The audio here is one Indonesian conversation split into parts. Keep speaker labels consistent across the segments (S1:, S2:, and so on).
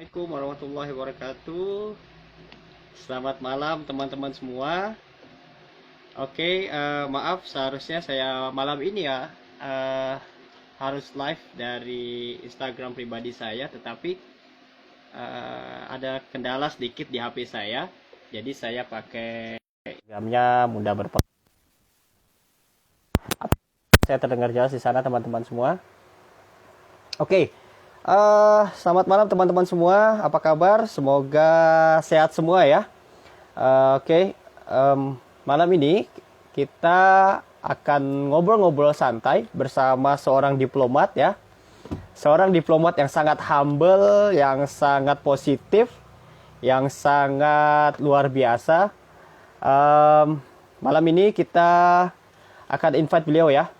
S1: Assalamualaikum warahmatullahi wabarakatuh. Selamat malam teman-teman semua. Oke, maaf seharusnya saya malam ini ya eh, harus live dari Instagram pribadi saya, tetapi ada kendala sedikit di HP saya. Jadi saya pakai Instagramnya mudah berpengaruh. Saya terdengar jelas di sana teman-teman semua. Oke, selamat malam teman-teman semua. Apa kabar? Semoga sehat semua ya. Oke, malam ini kita akan ngobrol-ngobrol santai bersama seorang diplomat ya. Seorang diplomat yang sangat humble, yang sangat positif, yang sangat luar biasa. Malam ini kita akan invite beliau ya.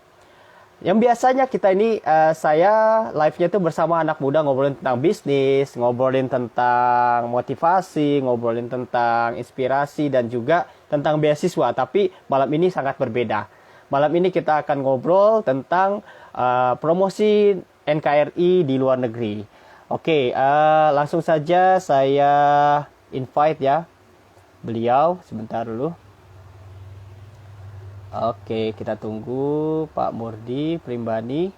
S1: Yang biasanya kita ini saya live-nya tuh bersama anak muda ngobrolin tentang bisnis, ngobrolin tentang motivasi, ngobrolin tentang inspirasi dan juga tentang beasiswa. Tapi malam ini sangat berbeda. Malam ini kita akan ngobrol tentang promosi NKRI di luar negeri. Oke, langsung saja saya invite ya beliau sebentar dulu. Oke, kita tunggu Pak Murdi Primbani.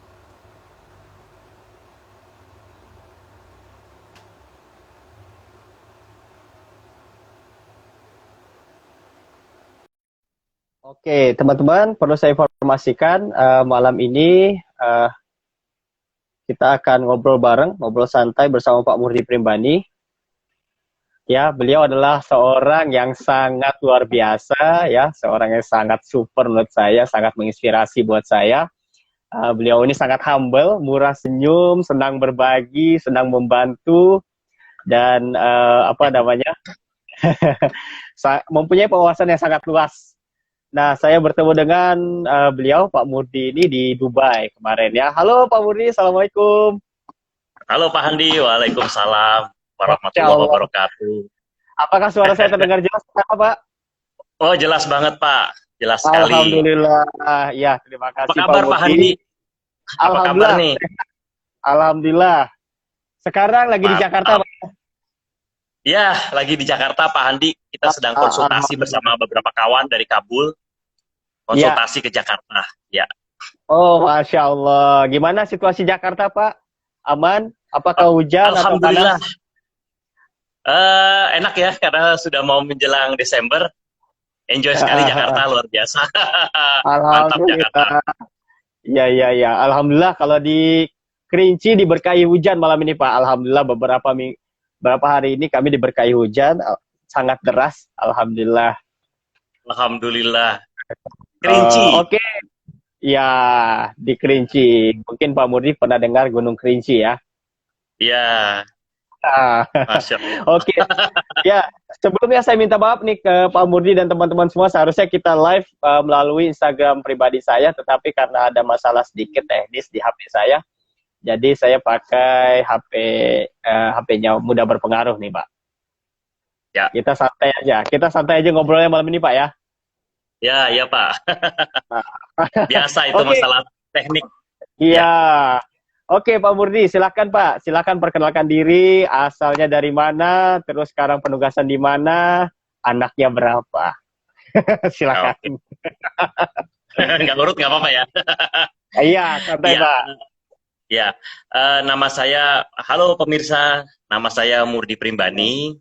S1: Oke, teman-teman, perlu saya informasikan malam ini kita akan ngobrol bareng, ngobrol santai bersama Pak Murdi Primbani. Ya, beliau adalah seorang yang sangat luar biasa, ya, seorang yang sangat super menurut saya, sangat menginspirasi buat saya. Beliau ini sangat humble, murah senyum, senang berbagi, senang membantu, dan apa namanya, mempunyai wawasan yang sangat luas. Nah, saya bertemu dengan beliau, Pak Murdi ini di Dubai kemarin ya. Halo Pak Murdi, Assalamualaikum.
S2: Halo Pak Handi, Waalaikumsalam
S1: Masya
S2: warahmatullahi
S1: Allah.
S2: wabarakatuh.
S1: Apakah suara saya terdengar jelas, Pak?
S2: Oh, jelas banget Pak, jelas sekali.
S1: Alhamdulillah. Ya, terima
S2: Apa
S1: kasih Pak
S2: kabar Pak Handi?
S1: Murdi.
S2: Apa kabar
S1: Alhamdulillah.
S2: nih?
S1: Alhamdulillah. Sekarang lagi di Jakarta,
S2: Mantap.
S1: Pak.
S2: Ya, lagi di Jakarta Pak Handi. Kita sedang konsultasi
S1: Alhamdulillah.
S2: bersama beberapa kawan dari Kabul,
S1: Ya.
S2: konsultasi ke Jakarta. Ya.
S1: Oh, Masya Allah. Gimana situasi Jakarta, Pak? Aman? Apakah hujan atau panas?
S2: Alhamdulillah. Enak ya, karena sudah mau menjelang Desember. Enjoy sekali Jakarta, luar biasa. Mantap Jakarta.
S1: Alhamdulillah. Ya, ya, ya. Alhamdulillah kalau di Kerinci diberkahi hujan malam ini, Pak. Alhamdulillah beberapa hari ini kami diberkahi hujan sangat deras. Alhamdulillah.
S2: Alhamdulillah. Kerinci.
S1: Oke. Ya, di Kerinci. Mungkin Pak Murdi pernah dengar Gunung Kerinci ya.
S2: Ya,
S1: Ah,
S2: Masya Allah.
S1: Oke, ya. Sebelumnya saya minta maaf nih ke Pak Murdi dan teman-teman semua. Seharusnya kita live melalui Instagram pribadi saya, tetapi karena ada masalah sedikit teknis di HP saya, jadi saya pakai HP-nya mudah berpengaruh nih, Pak.
S2: Ya,
S1: Kita santai aja ngobrolnya malam ini, Pak ya.
S2: ya Pak. Biasa itu
S1: Oke,
S2: masalah teknik. Ya,
S1: iya. Oke, Pak Murdi, silakan Pak. Silakan perkenalkan diri, asalnya dari mana, terus sekarang penugasan di mana, anaknya berapa.
S2: oke.
S1: Silakan.
S2: Nggak urut nggak apa-apa ya.
S1: Iya, santai
S2: Iya,
S1: Pak.
S2: ya. Nama saya, halo pemirsa, nama saya Murdi Primbani.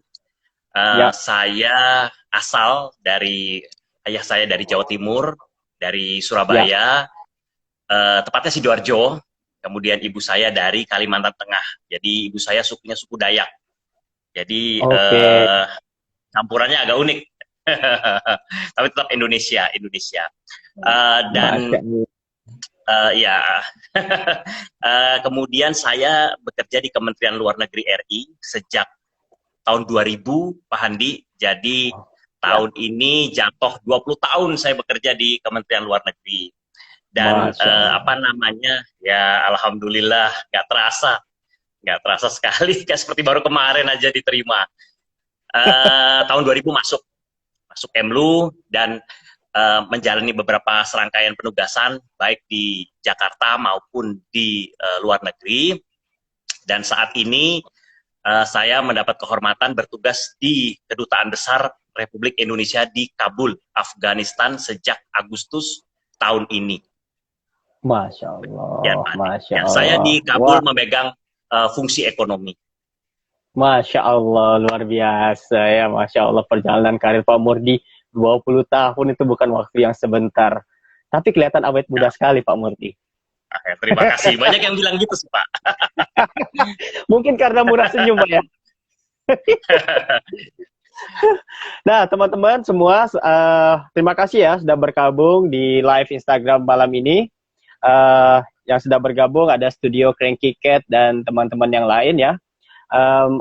S1: Ya,
S2: Saya asal dari ayah saya dari Jawa Timur, dari
S1: ya.
S2: Surabaya, tepatnya Sidoarjo. Kemudian ibu saya dari Kalimantan Tengah. Jadi ibu saya sukunya suku Dayak. Jadi
S1: Oke.
S2: campurannya agak unik. Tapi tetap Indonesia, Indonesia.
S1: Masya
S2: Dan
S1: Allah.
S2: ya, kemudian saya bekerja di Kementerian Luar Negeri RI sejak tahun 2000, Pak Handi. Jadi
S1: Ya,
S2: tahun ini jatuh 20 tahun saya bekerja di Kementerian Luar Negeri. Dan
S1: Masya Allah.
S2: apa namanya, ya Alhamdulillah nggak terasa sekali, kayak seperti baru kemarin aja diterima. Tahun 2000 masuk Kemlu dan menjalani beberapa serangkaian penugasan baik di Jakarta maupun di luar negeri. Dan saat ini saya mendapat kehormatan bertugas di Kedutaan Besar Republik Indonesia di Kabul, Afghanistan sejak Agustus tahun ini.
S1: Masya
S2: Ya,
S1: Allah, Masya
S2: ya, saya
S1: Allah.
S2: di Kabul
S1: Wah,
S2: memegang fungsi ekonomi.
S1: Masya Allah, luar biasa ya. Masya Allah, perjalanan karir Pak Murdi 20 tahun itu bukan waktu yang sebentar. Tapi kelihatan awet muda sekali Pak Murdi.
S2: Terima kasih. Banyak yang bilang gitu sih, Pak.
S1: Mungkin karena murah senyum Pak ya. Nah, teman-teman semua, terima kasih ya sudah bergabung di live Instagram malam ini. Yang sudah bergabung ada Studio Cranky Cat dan teman-teman yang lain ya.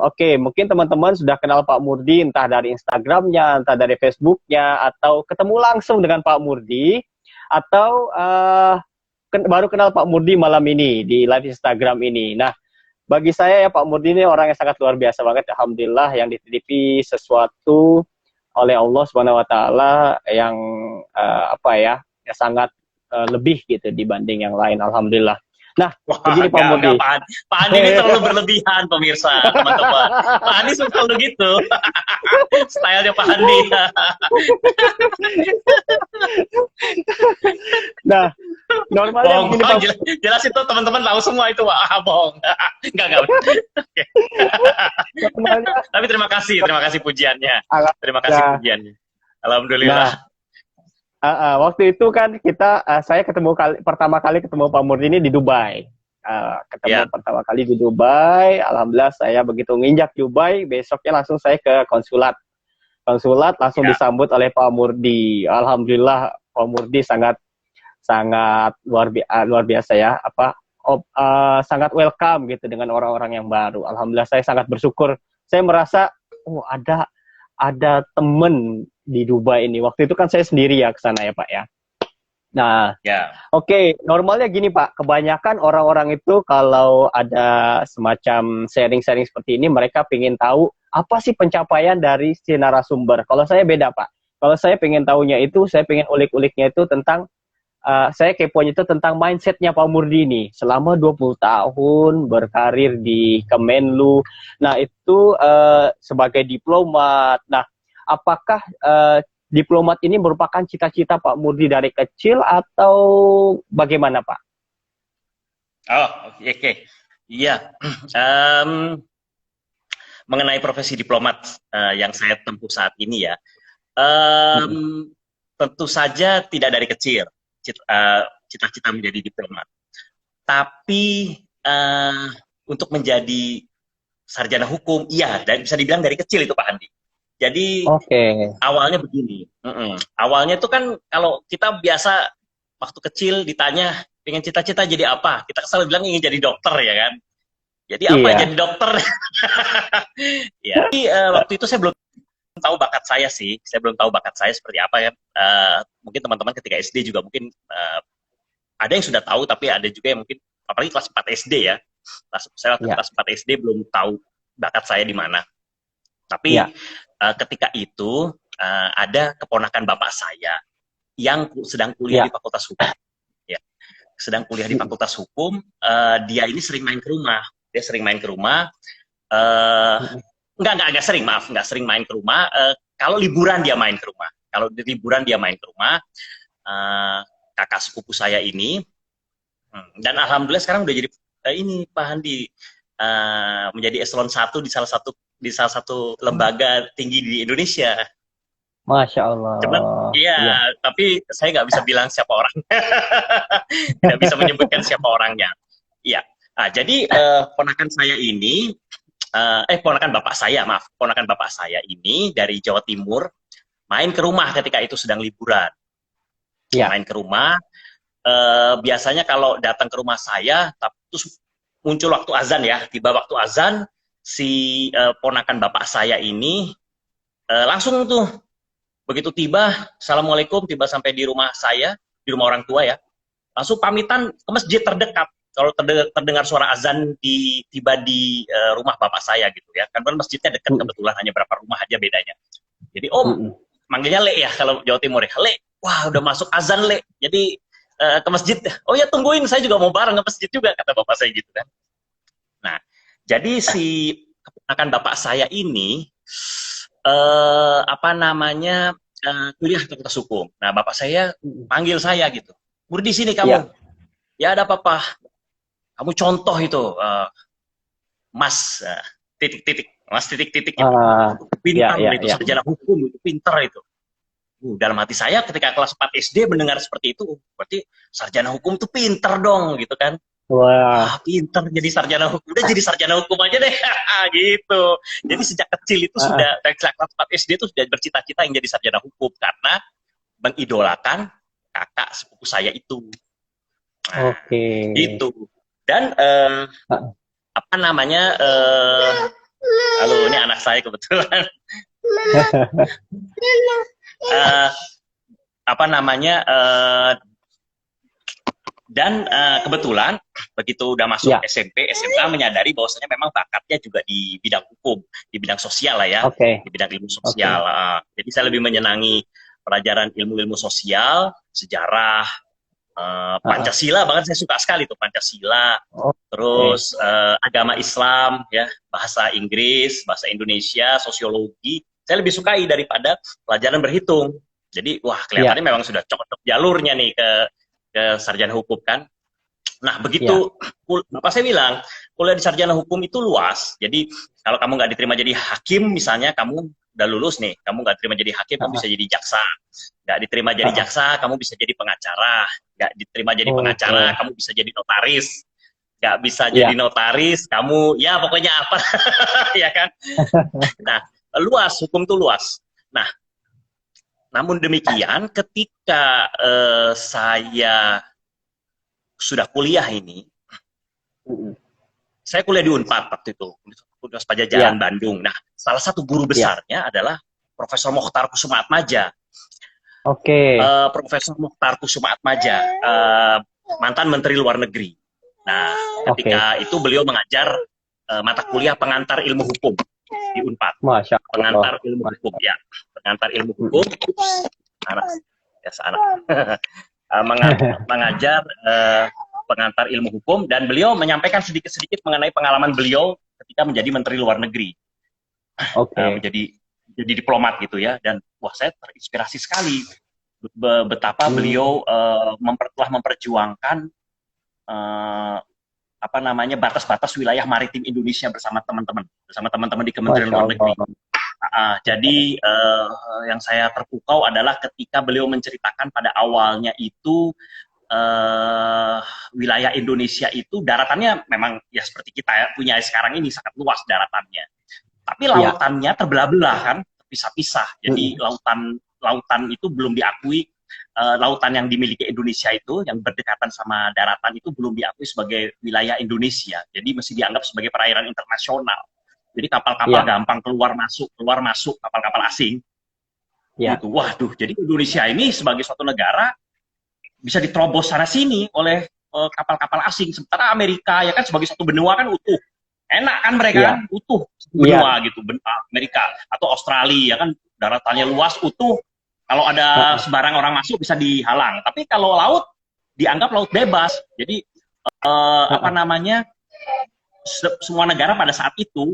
S1: Oke, mungkin teman-teman sudah kenal Pak Murdi entah dari Instagramnya, entah dari Facebooknya, atau ketemu langsung dengan Pak Murdi, atau baru kenal Pak Murdi malam ini di live Instagram ini. Nah, bagi saya ya Pak Murdi ini orang yang sangat luar biasa banget, alhamdulillah, yang dititipi sesuatu oleh Allah Subhanahu Wa Taala yang yang sangat lebih gitu dibanding yang lain, alhamdulillah. Nah,
S2: Wah,
S1: begini Pak Murdi.
S2: Pak Andi ini terlalu berlebihan, pemirsa, teman-teman. Pak Andi suka selalu gitu. Stylenya Pak Andi.
S1: Nah, normalnya
S2: Bohong,
S1: begini Pak.
S2: jelas itu teman-teman tahu semua itu, Pak. Bohong. Enggak. Okay.
S1: Normalnya,
S2: Tapi terima kasih pujiannya. Terima kasih pujiannya. Alhamdulillah.
S1: Nah, waktu itu kan saya pertama kali ketemu Pak Murdi ini di Dubai. Pertama kali di Dubai, alhamdulillah saya begitu nginjak Dubai, besoknya langsung saya ke konsulat langsung disambut oleh Pak Murdi. Alhamdulillah Pak Murdi sangat luar biasa ya, sangat welcome gitu dengan orang-orang yang baru. Alhamdulillah saya sangat bersyukur. Saya merasa ada temen di Dubai ini. Waktu itu kan saya sendiri ya ke sana ya Pak ya. Nah, Oke, normalnya gini Pak, kebanyakan orang-orang itu kalau ada semacam sharing-sharing seperti ini, mereka pengen tahu apa sih pencapaian dari si narasumber. Kalau saya beda Pak, kalau saya pengen tahunya itu, saya pengen ulik-uliknya itu tentang, saya keponya itu tentang mindsetnya Pak Murdi ini. Selama 20 tahun berkarir di Kemenlu, nah itu sebagai diplomat. Nah, apakah diplomat ini merupakan cita-cita Pak Murdi dari kecil atau bagaimana Pak?
S2: Oh, oke. Iya. Mengenai profesi diplomat yang saya tempuh saat ini ya, tentu saja tidak dari kecil cita-cita menjadi diplomat. Tapi untuk menjadi sarjana hukum, iya, dan bisa dibilang dari kecil itu Pak Andi. Jadi awalnya begini, awalnya itu kan kalau kita biasa waktu kecil ditanya pengen cita-cita jadi apa, kita selalu bilang ingin jadi dokter ya kan. Jadi apa jadi dokter? Ya. Jadi waktu itu saya belum tahu bakat saya sih, saya belum tahu bakat saya seperti apa kan. Mungkin teman-teman ketika SD juga mungkin ada yang sudah tahu, tapi ada juga yang mungkin apalagi kelas 4 SD ya. Saya kelas 4 SD belum tahu bakat saya di mana. Tapi ketika itu ada keponakan bapak saya yang sedang kuliah di Fakultas Hukum. Ya, sedang kuliah di Fakultas Hukum. Dia ini sering main ke rumah. Dia sering main ke rumah. Enggak sering, maaf, enggak sering main ke rumah. Kalau liburan dia main ke rumah. Kalau di liburan dia main ke rumah. Kakak sepupu saya ini. Dan alhamdulillah sekarang udah jadi ini Pak Handi menjadi eselon 1 di salah satu lembaga tinggi di Indonesia.
S1: Masya Allah.
S2: Cuman, tapi saya nggak bisa bilang siapa orangnya. Tidak bisa menyebutkan siapa orangnya. Iya. Nah, jadi ponakan saya ini, ponakan bapak saya ini dari Jawa Timur main ke rumah ketika itu sedang liburan. Main ke rumah. Biasanya kalau datang ke rumah saya, terus muncul waktu azan ya, tiba waktu azan, si ponakan bapak saya ini langsung tuh begitu tiba, assalamualaikum, tiba sampai di rumah saya, di rumah orang tua ya, langsung pamitan ke masjid terdekat. Kalau terdengar suara azan tiba di rumah bapak saya gitu ya, kan masjidnya dekat kebetulan, hanya berapa rumah aja bedanya. Jadi manggilnya Le ya kalau Jawa Timur ya, Le, wah udah masuk azan Le, jadi ke masjid. Oh ya tungguin, saya juga mau bareng ke masjid juga, kata bapak saya gitu kan. Nah, jadi si Kan bapak saya ini apa namanya kuliah Fakultas Hukum. Nah, bapak saya panggil saya gitu. Budi, di sini kamu.
S1: Ya.
S2: Ya ada apa-apa. Kamu contoh itu Mas titik-titik. Mas titik-titik itu. Pintar itu, sarjana hukum itu, pintar itu. Dalam hati saya ketika kelas 4 SD mendengar seperti itu, berarti sarjana hukum itu pintar dong gitu kan. Wah, pintar jadi sarjana hukum. Udah jadi sarjana hukum aja deh. Gitu. Jadi sejak kecil itu sudah, dari kelas 4 SD itu sudah bercita-cita yang jadi sarjana hukum karena mengidolakan kakak sepupu saya itu. Nah, itu. Dan apa namanya? Halo, ini anak saya kebetulan. Apa namanya? Dan kebetulan begitu udah masuk SMP, SMA menyadari bahwasanya memang bakatnya juga di bidang hukum, di bidang sosial lah ya, di bidang ilmu sosial. Jadi saya lebih menyenangi pelajaran ilmu-ilmu sosial, sejarah, Pancasila, bahkan saya suka sekali tuh Pancasila, terus agama Islam, ya, bahasa Inggris, bahasa Indonesia, sosiologi, saya lebih sukai daripada pelajaran berhitung. Jadi wah kelihatannya memang sudah cocok jalurnya nih ke sarjana hukum kan. Nah begitu bapak saya bilang kuliah di sarjana hukum itu luas. Jadi kalau kamu nggak diterima jadi hakim misalnya, kamu udah lulus nih, kamu nggak diterima jadi hakim, kamu bisa jadi jaksa. Nggak diterima jadi jaksa, kamu bisa jadi pengacara. Nggak diterima jadi pengacara, kamu bisa jadi notaris. Nggak bisa jadi notaris, kamu ya pokoknya apa, ya kan. Nah luas, hukum tuh luas. Nah namun demikian ketika saya sudah kuliah ini, saya kuliah di Unpad waktu itu, Universitas Padjadjaran Bandung. Nah, salah satu guru besarnya adalah Profesor Mokhtar Kusumaatmadja. Profesor Mokhtar Kusumaatmadja, mantan Menteri Luar Negeri. Nah, ketika itu beliau mengajar mata kuliah pengantar ilmu hukum di Unpad. Pengantar ilmu hukum, ya. Pengantar ilmu hukum, mengajar pengantar ilmu hukum, dan beliau menyampaikan sedikit-sedikit mengenai pengalaman beliau ketika menjadi Menteri Luar Negeri, menjadi diplomat gitu ya. Dan wah saya terinspirasi sekali betapa beliau telah memperjuangkan apa namanya batas-batas wilayah maritim Indonesia bersama teman-teman di Kementerian Luar Negeri. Jadi yang saya terpukau adalah ketika beliau menceritakan pada awalnya itu wilayah Indonesia itu daratannya memang ya seperti kita punya sekarang ini, sangat luas daratannya. Tapi lautannya terbelah-belah kan, terpisah-pisah. Jadi lautan itu belum diakui, lautan yang dimiliki Indonesia itu yang berdekatan sama daratan itu belum diakui sebagai wilayah Indonesia. Jadi masih dianggap sebagai perairan internasional. Jadi kapal-kapal gampang keluar masuk kapal-kapal asing. Gitu. Waduh, jadi Indonesia ini sebagai suatu negara bisa diterobos sana sini oleh kapal-kapal asing. Sementara Amerika ya kan sebagai satu benua kan utuh. Enak kan mereka kan utuh benua gitu, Amerika atau Australia ya kan daratannya luas utuh. Kalau ada sebarang orang masuk bisa dihalang. Tapi kalau laut dianggap laut bebas. Jadi apa namanya? Semua negara pada saat itu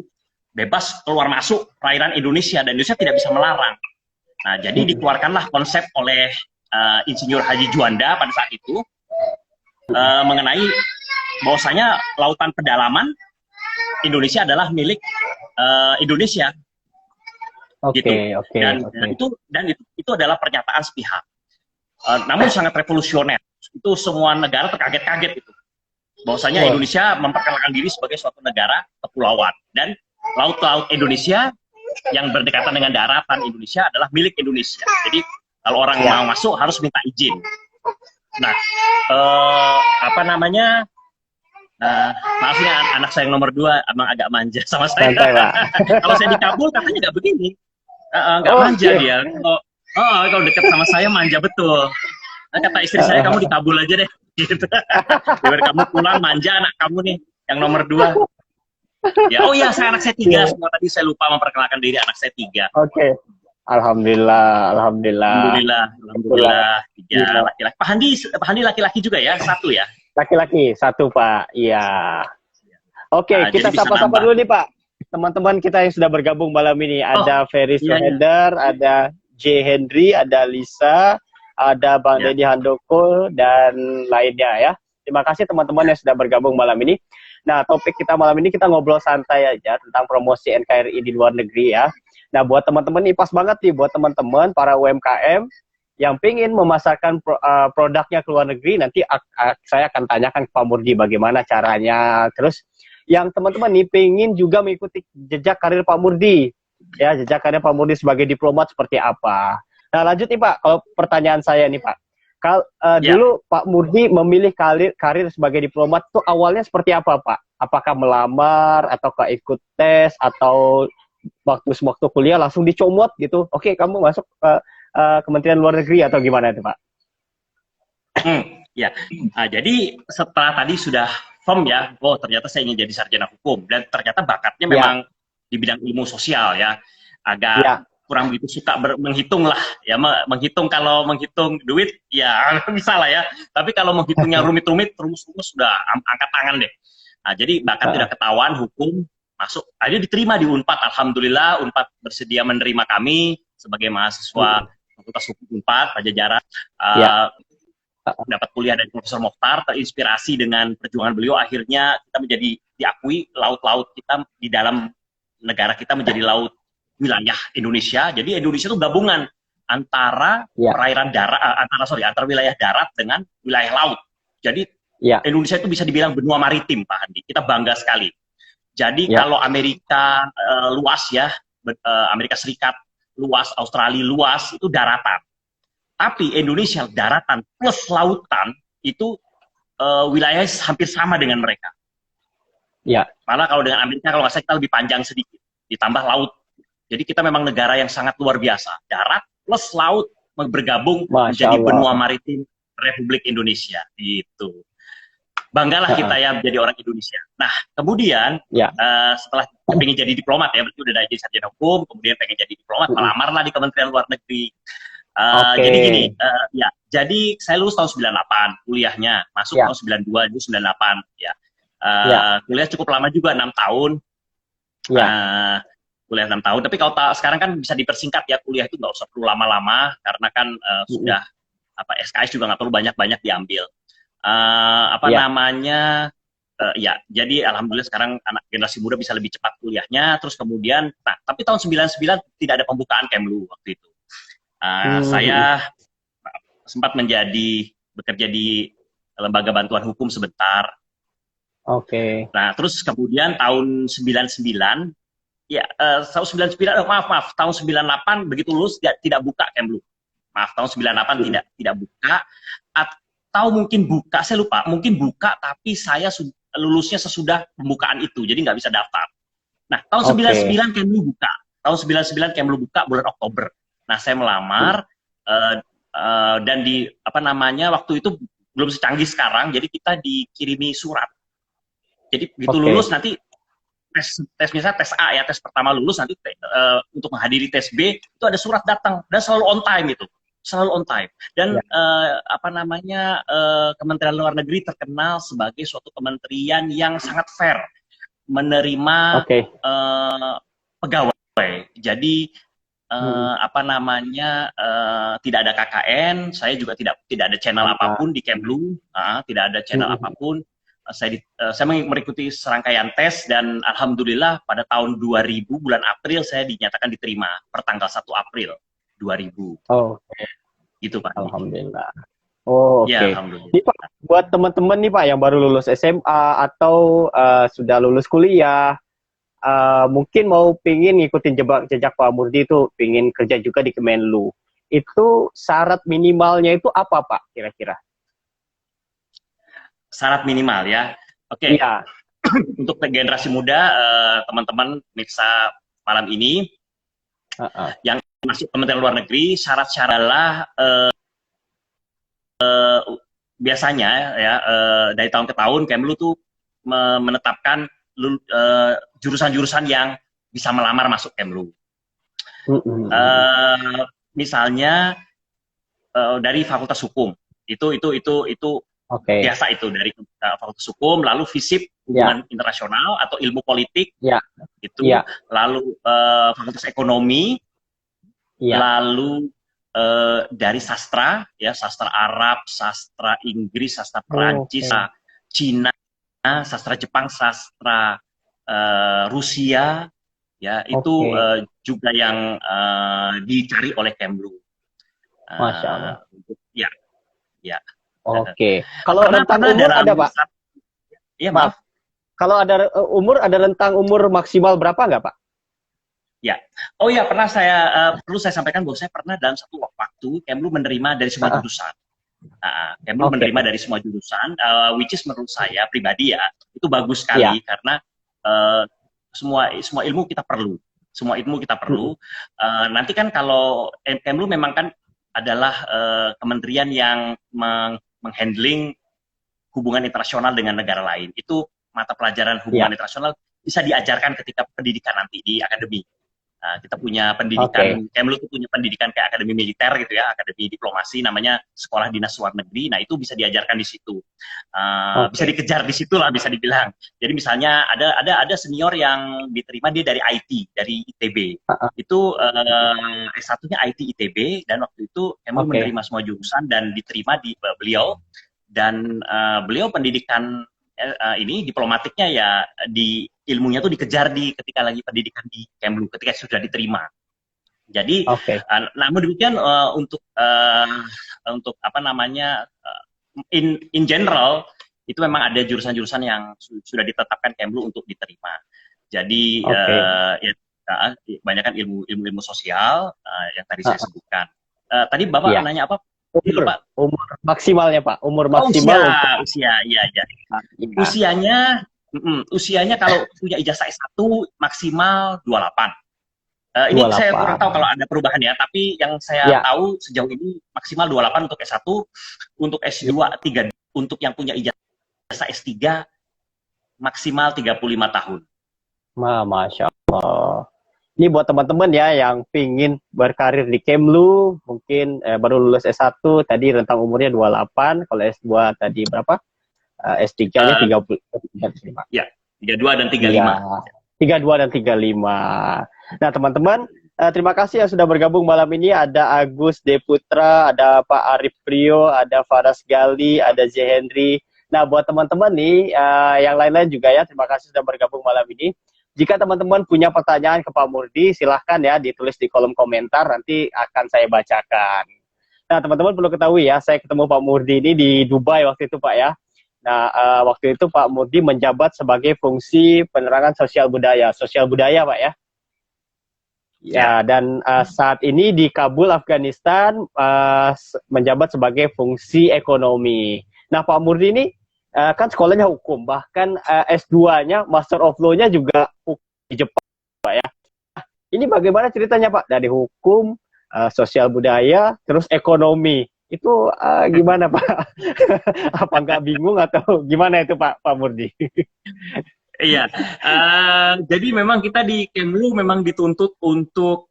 S2: bebas keluar masuk perairan Indonesia dan Indonesia tidak bisa melarang. Nah, jadi dikeluarkanlah konsep oleh Insinyur Haji Juanda pada saat itu mengenai bahwasanya lautan pedalaman Indonesia adalah milik Indonesia. Dan itu adalah pernyataan sepihak. Namun sangat revolusioner. Itu semua negara terkaget-kaget itu. Bahwasanya Indonesia memperkenalkan diri sebagai suatu negara kepulauan, dan laut-laut Indonesia yang berdekatan dengan daratan Indonesia adalah milik Indonesia. Jadi kalau orang mau masuk harus minta izin. Nah, apa namanya? Maaf ya, anak saya yang nomor 2 emang agak manja sama saya. Kalau saya di Kabul katanya nggak begini, nggak manja dia. Kalau dekat sama saya manja betul. Nah, kata istri saya, kamu di Kabul aja deh. Gitu. Biar kamu pulang manja anak kamu nih, yang nomor 2. Ya, oh iya, anak saya 3. Semua tadi saya lupa memperkenalkan diri, anak saya 3.
S1: Alhamdulillah.
S2: 3 laki-laki. Pak Handi laki-laki juga ya, 1 ya?
S1: Laki-laki 1 Pak, iya. Oke, kita sapa-sapa dulu nih Pak. teman-teman kita yang sudah bergabung malam ini.
S2: Oh,
S1: Ada Ferry
S2: iya, iya.
S1: Suhender, ada J. Henry, ada Lisa, ada Bang
S2: Ya.
S1: Deddy Handoko, dan lainnya ya. Terima kasih teman-teman yang sudah bergabung malam ini. Nah, topik kita malam ini kita ngobrol santai aja tentang promosi NKRI di luar negeri ya. Nah, buat teman-teman ini pas banget nih buat teman-teman para UMKM yang pengen memasarkan produknya ke luar negeri. Nanti saya akan tanyakan ke Pak Murdi bagaimana caranya. Terus yang teman-teman nih pengen juga mengikuti jejak karir Pak Murdi. Ya, jejak karir Pak Murdi sebagai diplomat seperti apa. Nah, lanjut nih Pak, kalau pertanyaan saya nih Pak.
S2: Ya.
S1: Dulu Pak Murdi memilih karir sebagai diplomat tuh awalnya seperti apa Pak? Apakah melamar, ataukah ikut tes, atau waktu kuliah langsung dicomot gitu? Oke, kamu masuk Kementerian Luar Negeri atau gimana itu Pak?
S2: Ya. Jadi setelah tadi sudah firm ya, oh ternyata saya ingin jadi sarjana hukum dan ternyata bakatnya
S1: Ya.
S2: memang di bidang ilmu sosial ya. Agak
S1: Ya.
S2: kurang begitu suka menghitung lah ya, kalau menghitung duit ya bisa lah ya. Tapi kalau menghitungnya rumit-rumit, rumus-rumus sudah angkat tangan deh. Nah, jadi bakat tidak ketahuan, hukum masuk. Akhirnya diterima di Unpad. Alhamdulillah Unpad bersedia menerima kami sebagai mahasiswa Fakultas Hukum Unpad Pajajaran.
S1: Ya.
S2: Dapat kuliah dari Profesor Mokhtar, terinspirasi dengan perjuangan beliau, akhirnya kita menjadi diakui laut-laut kita di dalam negara kita menjadi laut wilayah Indonesia. Jadi Indonesia itu gabungan antara perairan darat, antara wilayah darat dengan wilayah laut. Jadi Indonesia itu bisa dibilang benua maritim, Pak Handi. Kita bangga sekali. Jadi kalau Amerika luas ya, Amerika Serikat luas, Australia luas, itu daratan. Tapi Indonesia daratan plus lautan itu wilayahnya hampir sama dengan mereka.
S1: Ya.
S2: Malah kalau dengan Amerika kalau nggak salah kita lebih panjang sedikit, ditambah laut. Jadi kita memang negara yang sangat luar biasa. Darat plus laut bergabung menjadi benua maritim Republik Indonesia. Gitu. Banggalah kita ya menjadi orang Indonesia. Nah, kemudian setelah pengen jadi diplomat ya, berarti udah jadi sarjana hukum, kemudian pengen jadi diplomat, melamarlah di Kementerian Luar Negeri. Jadi gini, jadi saya lulus tahun 98, kuliahnya masuk tahun 92, itu 98 ya. Kuliah cukup lama juga, 6 tahun. Kuliah 6 tahun, tapi kalau sekarang kan bisa dipersingkat ya, kuliah itu nggak usah perlu lama-lama, karena kan sudah SKS juga nggak perlu banyak-banyak diambil. Namanya, jadi alhamdulillah sekarang anak generasi muda bisa lebih cepat kuliahnya, terus kemudian, tapi tahun 99 tidak ada pembukaan Kemlu waktu itu. Saya sempat bekerja di Lembaga Bantuan Hukum sebentar. Nah, terus kemudian tahun 99, tahun 99, tahun 98 begitu lulus tidak buka Kemlu. Maaf, tahun 98 tidak buka, atau mungkin buka, saya lupa, mungkin buka tapi saya lulusnya sesudah pembukaan itu, jadi nggak bisa daftar. Nah, tahun 99 Kemlu buka. Tahun 99 Kemlu buka bulan Oktober. Nah, saya melamar dan waktu itu belum secanggih sekarang, jadi kita dikirimi surat. Jadi begitu lulus nanti tes misalnya tes A ya, tes pertama lulus, nanti untuk menghadiri tes B itu ada surat datang dan selalu on time itu. Selalu on time. Dan Kementerian Luar Negeri terkenal sebagai suatu kementerian yang sangat fair menerima pegawai. Jadi tidak ada KKN, saya juga tidak ada channel apapun di Kemlu, tidak ada channel apapun. Saya mengikuti serangkaian tes dan alhamdulillah pada tahun 2000 bulan April saya dinyatakan diterima per tanggal 1 April 2000. Gitu Pak.
S1: Alhamdulillah.
S2: Alhamdulillah.
S1: Ini Pak, buat teman-teman nih Pak yang baru lulus SMA atau sudah lulus kuliah, mungkin mau pingin ngikutin jejak Pak Murdi itu, pingin kerja juga di Kemenlu. Itu syarat minimalnya itu apa Pak kira-kira?
S2: Syarat minimal ya. Untuk generasi muda, teman-teman mirsa malam ini yang masuk Kementerian Luar Negeri, syarat-syarat adalah biasanya ya dari tahun ke tahun Kemlu tuh menetapkan jurusan-jurusan yang bisa melamar masuk Kemlu. Misalnya dari Fakultas Hukum itu biasa itu dari Fakultas Hukum, lalu FISIP
S1: Ya,
S2: hubungan internasional atau ilmu politik
S1: ya,
S2: itu,
S1: ya,
S2: lalu fakultas ekonomi,
S1: ya.
S2: lalu dari sastra, ya sastra Arab, sastra Inggris, sastra Perancis,
S1: Oke,
S2: Cina, sastra Jepang, sastra Rusia, ya itu
S1: oke.
S2: juga yang dicari oleh Kemlu.
S1: Masya Allah.
S2: Ya, ya.
S1: Oke. Kalau
S2: Pernah
S1: rentang
S2: pernah
S1: umur
S2: dalam
S1: ada, Pak?
S2: ya
S1: Maaf.
S2: maaf.
S1: Kalau ada umur, ada rentang umur maksimal berapa nggak, Pak?
S2: Ya, oh ya pernah perlu saya sampaikan bahwa saya pernah dalam satu waktu Kemlu menerima dari semua
S1: Ah, ah.
S2: jurusan. Kemlu
S1: Oke.
S2: menerima dari semua jurusan, which is menurut saya pribadi ya itu bagus
S1: Ya.
S2: sekali karena uh, semua ilmu kita perlu, semua ilmu kita perlu. Nanti kan kalau Kemlu memang kan adalah kementerian yang menghandling hubungan internasional dengan negara lain. Itu mata pelajaran hubungan
S1: Ya.
S2: internasional bisa diajarkan ketika pendidikan nanti di akademi. Kita punya pendidikan,
S1: Oke.
S2: Kemlu itu punya pendidikan kayak akademi militer gitu ya, akademi diplomasi namanya Sekolah Dinas Luar Negeri. Nah itu bisa diajarkan di situ, bisa
S1: Oke.
S2: dikejar di situ lah bisa dibilang. Jadi misalnya ada senior yang diterima dia dari IT, dari ITB.
S1: Ah, ah.
S2: Itu S1-nya IT ITB dan waktu itu Kemlu
S1: Oke.
S2: menerima semua jurusan dan diterima di beliau dan beliau pendidikan ini diplomatiknya ya di ilmunya tuh dikejar ketika lagi pendidikan di Kemlu ketika sudah diterima. Jadi
S1: Oke.
S2: namun demikian untuk apa namanya in general itu memang ada jurusan-jurusan yang sudah ditetapkan Kemlu untuk diterima. Jadi
S1: Oke.
S2: ya kebanyakan ilmu sosial yang tadi
S1: Ah,
S2: saya
S1: ah.
S2: sebutkan. Tadi Bapak
S1: Iya.
S2: nanya apa?
S1: Umur,
S2: Lupa.
S1: umur maksimalnya, Pak. Umur
S2: Oh, usia,
S1: maksimal untuk.
S2: ya, ya.
S1: Iya.
S2: Usianya kalau punya ijazah S1 maksimal 28. Ini saya kurang
S1: 28.
S2: tahu kalau ada perubahan ya, tapi yang saya
S1: Ya.
S2: tahu sejauh ini maksimal 28 untuk S1, untuk S2 3, untuk yang punya ijazah S3 maksimal 35 tahun.
S1: Masya Allah. Ini buat teman-teman ya yang pingin berkarir di Kemlu, mungkin baru lulus S1, tadi rentang umurnya 28, kalau S2 tadi berapa? S3-nya
S2: Uh,
S1: 30.
S2: ya, 32 dan 35.
S1: Iya, 32 dan 35. Nah, teman-teman, terima kasih yang sudah bergabung malam ini. Ada Agus Deputra, ada Pak Arif Prio, ada Faras Gali, ada Z Henry. Nah, buat teman-teman nih, yang lain-lain juga ya, terima kasih sudah bergabung malam ini. Jika teman-teman punya pertanyaan ke Pak Murdi, silahkan ya ditulis di kolom komentar, nanti akan saya bacakan. Nah, teman-teman perlu ketahui ya, saya ketemu Pak Murdi ini di Dubai waktu itu, Pak ya. Nah, waktu itu Pak Murdi menjabat sebagai fungsi penerangan sosial budaya, Pak ya. Ya, dan saat ini di Kabul, Afghanistan, menjabat sebagai fungsi ekonomi. Nah, Pak Murdi ini kan sekolahnya hukum, bahkan S2-nya, Master of Law-nya juga hukum di Jepang, Pak ya. Ini bagaimana ceritanya, Pak? Dari hukum, sosial budaya, terus ekonomi. Itu gimana, Pak? Apa nggak bingung atau gimana itu, Pak Murdi?
S2: Iya, jadi memang kita di Kemlu memang dituntut untuk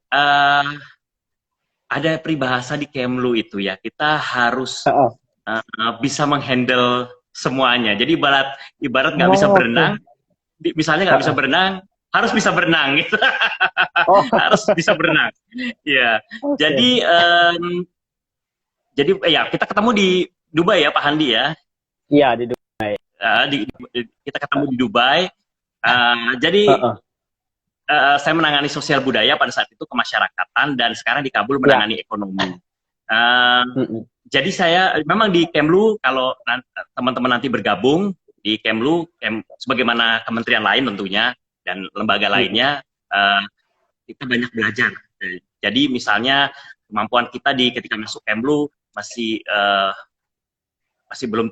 S2: ada peribahasa di Kemlu itu ya, kita harus bisa menghandle semuanya. Jadi ibarat nggak bisa berenang, misalnya nggak bisa berenang, harus bisa berenang gitu. Harus bisa berenang. Ya, jadi ya kita ketemu di Dubai ya Pak Handi ya.
S1: Iya, di Dubai.
S2: Kita ketemu di Dubai. Jadi saya menangani sosial budaya pada saat itu kemasyarakatan dan sekarang di Kabul menangani ekonomi. Jadi saya memang di Kemlu kalau teman-teman nanti bergabung di Kemlu, sebagaimana kementerian lain tentunya dan lembaga lainnya, kita banyak belajar. Jadi misalnya kemampuan kita ketika masuk Kemlu masih belum.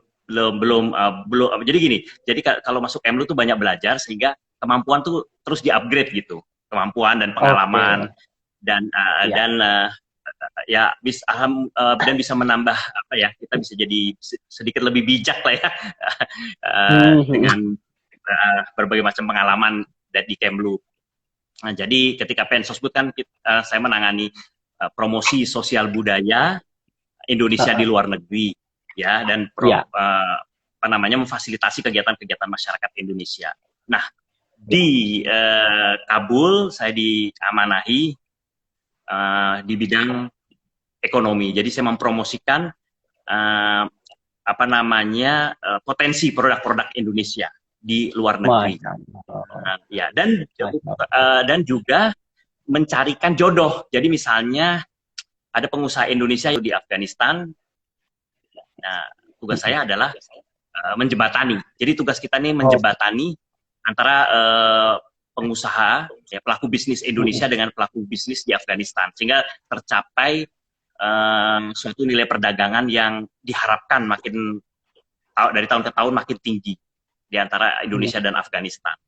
S2: Jadi gini, jadi kalau masuk Kemlu tuh banyak belajar sehingga kemampuan tuh terus di-upgrade gitu, kemampuan dan pengalaman dan ya dan bisa menambah apa ya, kita bisa jadi sedikit lebih bijak lah ya dengan berbagai macam pengalaman di Kemlu. Nah, jadi ketika Pensosbud kan saya menangani promosi sosial budaya Indonesia di luar negeri ya, dan memfasilitasi kegiatan-kegiatan masyarakat Indonesia. Nah, di Kabul saya diamanahi di bidang ekonomi. Jadi saya mempromosikan potensi produk-produk Indonesia di luar negeri. Ya, dan juga mencarikan jodoh. Jadi misalnya ada pengusaha Indonesia di Afghanistan. Nah, tugas saya adalah menjembatani. Jadi tugas kita nih menjembatani antara pengusaha, ya, pelaku bisnis Indonesia dengan pelaku bisnis di Afghanistan, sehingga tercapai suatu nilai perdagangan yang diharapkan makin dari tahun ke tahun makin tinggi di antara Indonesia dan Afghanistan.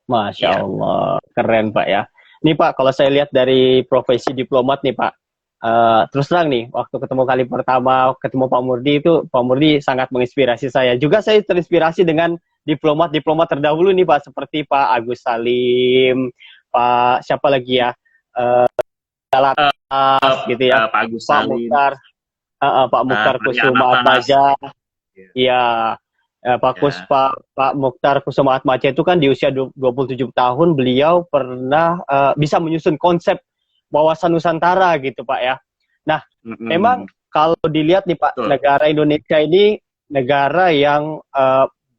S1: Masya Allah, keren Pak ya. Nih Pak, kalau saya lihat dari profesi diplomat nih Pak, terus terang nih, waktu ketemu kali pertama, ketemu Pak Murdi itu, Pak Murdi sangat menginspirasi saya. Juga saya terinspirasi dengan diplomat-diplomat terdahulu nih Pak, seperti Pak Agus Salim, Pak siapa lagi ya, gitu ya,
S2: Pak Agus
S1: Pak
S2: Salim,
S1: Pak Mukhtar Kusuma Atmaja, ya, Pak Mukhtar Kusuma Atmaja itu kan di usia 27 tahun beliau pernah bisa menyusun konsep wawasan Nusantara gitu Pak ya. Nah, memang kalau dilihat nih Pak, negara Indonesia ini negara yang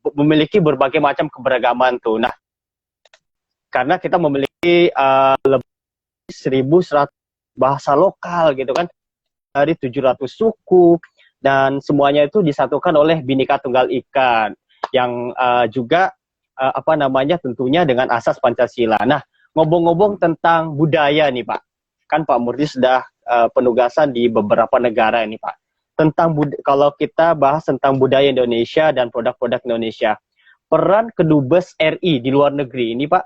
S1: memiliki berbagai macam keberagaman tuh. Nah, karena kita memiliki lebih 1.100 bahasa lokal gitu kan, dari 700 suku, dan semuanya itu disatukan oleh Bhinneka Tunggal Ika yang juga tentunya dengan asas Pancasila. Nah, ngomong-ngomong tentang budaya nih Pak, kan Pak Murdi sudah penugasan di beberapa negara ini Pak. Kalau kita bahas tentang budaya Indonesia dan produk-produk Indonesia, peran Kedubes RI di luar negeri ini Pak,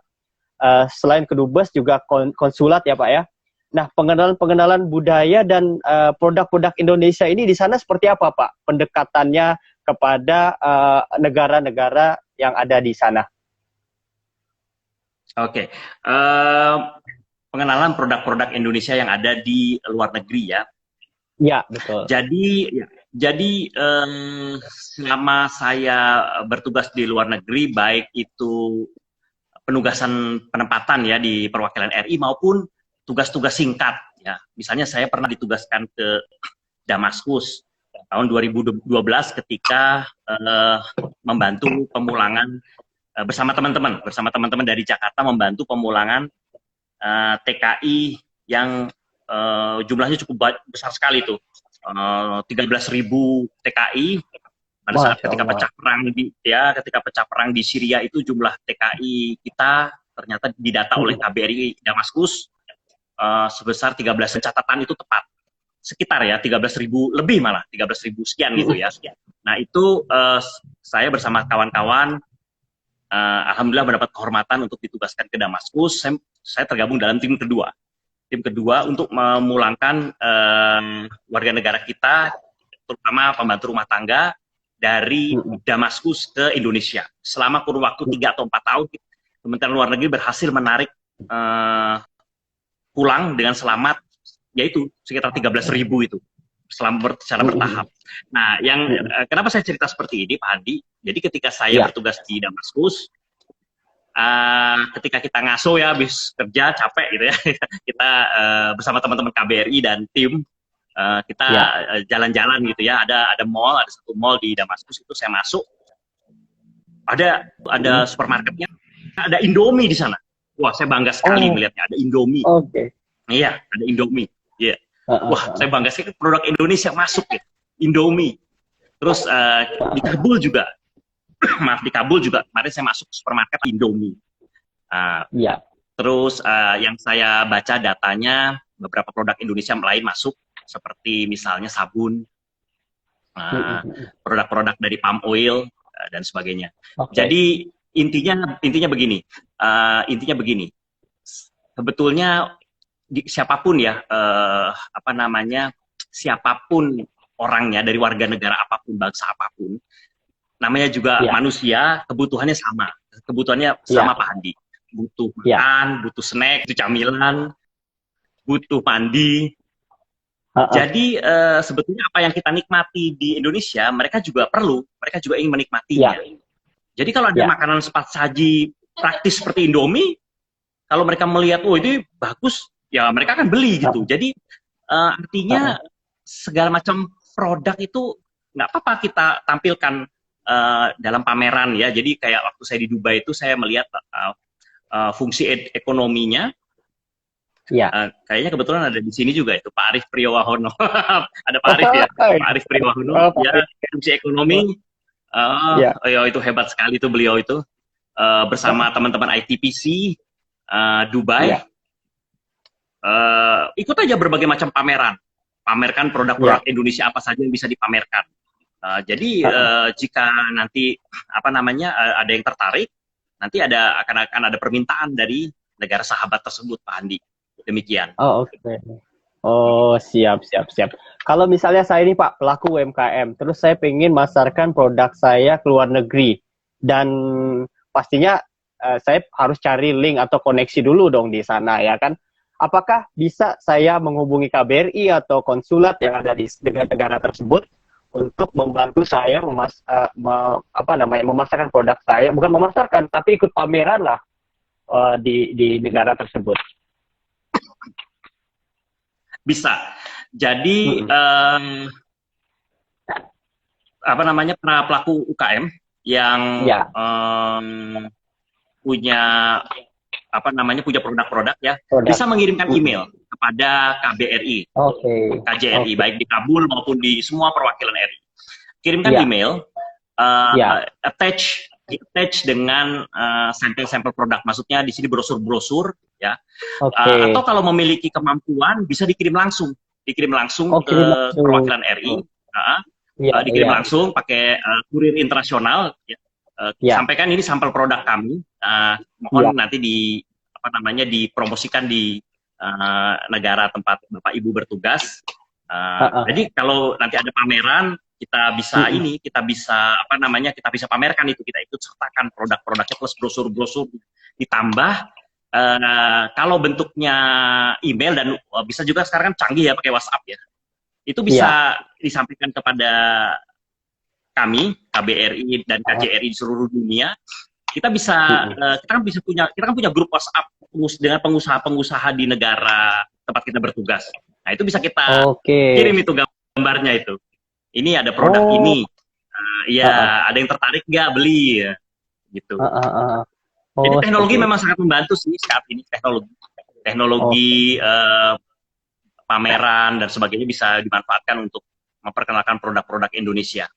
S1: selain Kedubes juga konsulat ya Pak ya. Nah, pengenalan budaya dan produk-produk Indonesia ini di sana seperti apa Pak? Pendekatannya kepada negara-negara yang ada di sana.
S2: Oke. Pengenalan produk-produk Indonesia yang ada di luar negeri ya.
S1: Ya, betul.
S2: Jadi selama saya bertugas di luar negeri, baik itu penugasan penempatan ya di perwakilan RI maupun tugas-tugas singkat ya. Misalnya saya pernah ditugaskan ke Damaskus tahun 2012 ketika membantu pemulangan bersama teman-teman dari Jakarta, membantu pemulangan TKI yang jumlahnya cukup besar sekali tuh, 13.000 TKI pada saat ketika pecah perang di Syria itu jumlah TKI kita ternyata didata oleh KBRI Damaskus sebesar 13, catatan itu tepat sekitar ya 13.000 lebih, malah 13.000 sekian gitu ya. Nah itu saya bersama kawan-kawan alhamdulillah mendapat kehormatan untuk ditugaskan ke Damaskus. Saya tergabung dalam tim kedua untuk memulangkan warga negara kita, terutama pembantu rumah tangga dari Damaskus ke Indonesia. Selama kurun waktu 3 atau 4 tahun, Kementerian Luar Negeri berhasil menarik pulang dengan selamat, yaitu sekitar 13.000 itu, secara bertahap. Nah, kenapa saya cerita seperti ini, Pak Andi? Jadi ketika saya bertugas di Damaskus, ketika kita ngaso ya, habis kerja capek gitu ya, kita bersama teman-teman KBRI dan tim kita jalan-jalan gitu ya, ada satu mall di Damaskus, itu saya masuk, ada supermarketnya, ada Indomie di sana. Wah, saya bangga sekali melihatnya, ada Indomie. Iya, ada Indomie. Iya. Wah, saya bangga sekali, produk Indonesia masuk ya, Indomie. Terus di Kabul juga, di Kabul juga kemarin saya masuk supermarket Indomie. Terus yang saya baca datanya, beberapa produk Indonesia lain masuk, seperti misalnya sabun, produk-produk dari palm oil dan sebagainya. Jadi intinya begini, sebetulnya siapapun ya, siapapun orangnya, dari warga negara apapun, bangsa apapun, namanya juga manusia, kebutuhannya sama Pak Andi. Butuh makan, butuh snack, butuh camilan, butuh mandi,
S1: Heeh.
S2: Jadi sebetulnya apa yang kita nikmati di Indonesia, mereka juga perlu, mereka juga ingin
S1: Ya,
S2: menikmatinya. Jadi kalau ada
S1: ya.
S2: makanan cepat saji praktis seperti Indomie, kalau mereka melihat, oh ini bagus, ya mereka akan beli gitu.
S1: Heeh,
S2: Jadi artinya
S1: heeh.
S2: segala macam produk itu nggak apa-apa kita tampilkan dalam pameran ya. Jadi kayak waktu saya di Dubai itu saya melihat fungsi ekonominya.
S1: Ya.
S2: Kayaknya kebetulan ada di sini juga itu Pak Arief Priyowahono. Ada Pak Arief ya, Pak Arief Priyowahono.
S1: Oh, Pak
S2: Ya,
S1: Arif.
S2: fungsi ekonomi.
S1: Ya.
S2: Ya itu hebat sekali tuh beliau itu bersama teman-teman ITPC Dubai.
S1: Ya.
S2: Ikut aja berbagai macam pameran, pamerkan
S1: Ya.
S2: produk-produk Indonesia apa saja yang bisa dipamerkan. Jadi
S1: Heeh.
S2: jika nanti apa namanya ada yang tertarik, nanti akan ada permintaan dari negara sahabat tersebut, Pak Andi. Demikian.
S1: Oh, oke. Oh, siap, siap, siap. Kalau misalnya saya ini Pak, pelaku UMKM, terus saya pengen masarkan produk saya ke luar negeri, dan pastinya saya harus cari link atau koneksi dulu dong di sana, ya kan? Apakah bisa saya menghubungi KBRI atau konsulat yang ada di negara tersebut untuk membantu saya memasarkan produk saya, bukan memasarkan, tapi ikut pameran lah di negara tersebut.
S2: Bisa. Jadi
S1: Mm-mm.
S2: apa namanya para pelaku UKM yang
S1: Ya,
S2: punya apa namanya punya produk-produk ya
S1: produk.
S2: bisa mengirimkan
S1: Mm-mm.
S2: email kepada KBRI,
S1: Oke,
S2: KJRI
S1: oke.
S2: baik di Kabul maupun di semua perwakilan RI. Kirimkan
S1: Ya,
S2: email
S1: ya,
S2: attach dengan sampel-sampel produk. Maksudnya di sini brosur-brosur ya.
S1: oke.
S2: Atau kalau memiliki kemampuan bisa dikirim langsung
S1: Oh,
S2: ke
S1: kirim langsung.
S2: perwakilan RI.
S1: Iya,
S2: Dikirim
S1: iya,
S2: langsung pakai kurir internasional. Ya.
S1: iya,
S2: Sampaikan ini sampel produk kami.
S1: iya.
S2: Mohon nanti apa namanya dipromosikan di negara tempat Bapak Ibu bertugas.
S1: Heeh.
S2: Jadi kalau nanti ada pameran
S1: Mm-mm.
S2: kita bisa apa namanya kita bisa pamerkan itu, kita ikut sertakan produk-produknya plus brosur-brosur, ditambah kalau bentuknya email dan bisa juga sekarang kan canggih ya pakai WhatsApp ya, itu
S1: Iya.
S2: bisa disampaikan kepada kami KBRI dan
S1: Heeh.
S2: KJRI di seluruh dunia. Kita bisa
S1: Mm-mm.
S2: kita kan punya grup WhatsApp dengan pengusaha-pengusaha di negara tempat kita bertugas. Nah itu bisa kita
S1: Oke.
S2: kirim itu gambarnya itu. Ini ada produk
S1: Oh,
S2: ini,
S1: heeh.
S2: ya ada yang tertarik nggak beli ya, gitu.
S1: Heeh, heeh.
S2: Jadi
S1: Oh,
S2: teknologi
S1: seperti
S2: memang
S1: itu.
S2: sangat membantu sih saat ini,
S1: Oke.
S2: teknologi pameran dan sebagainya bisa dimanfaatkan untuk memperkenalkan produk-produk Indonesia.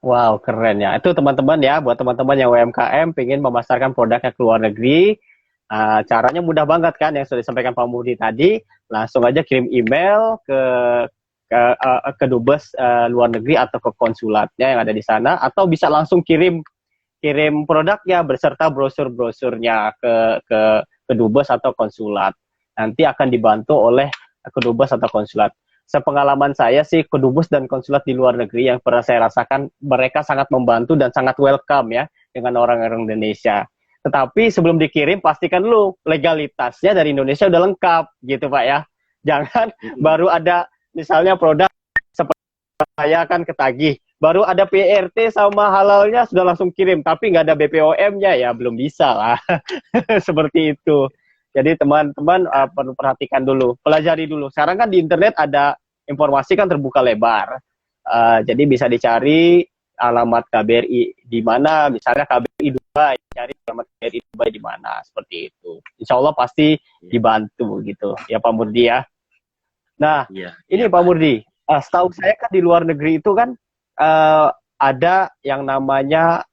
S1: Wow, keren ya. Itu teman-teman ya, buat teman-teman yang UMKM pengen memasarkan produknya ke luar negeri, caranya mudah banget kan yang sudah disampaikan Pak Mudi tadi. Langsung aja kirim email ke dubes luar negeri atau ke konsulatnya yang ada di sana, atau bisa langsung kirim kirim produknya beserta brosur-brosurnya ke dubes atau konsulat. Nanti akan dibantu oleh kedubes atau konsulat. Sepengalaman saya sih, kedubes dan konsulat di luar negeri yang pernah saya rasakan, mereka sangat membantu dan sangat welcome ya dengan orang-orang Indonesia. Tetapi sebelum dikirim, pastikan dulu legalitasnya dari Indonesia udah lengkap gitu Pak ya. Jangan baru ada misalnya produk seperti saya kan ketagih, baru ada PRT sama halalnya sudah langsung kirim, tapi nggak ada BPOM-nya, ya belum bisa lah. Seperti itu. Jadi teman-teman perlu perhatikan dulu, pelajari dulu. Sekarang kan di internet ada informasi kan terbuka lebar. Jadi bisa dicari alamat KBRI di mana, misalnya KBRI Dubai, cari alamat KBRI Dubai di mana, seperti itu. Insya Allah pasti dibantu gitu, ya Pak Murdi ya. Nah,
S2: Iya, iya
S1: ini Pak
S2: Pak.
S1: Murdi, setahu saya kan di luar negeri itu kan ada yang namanya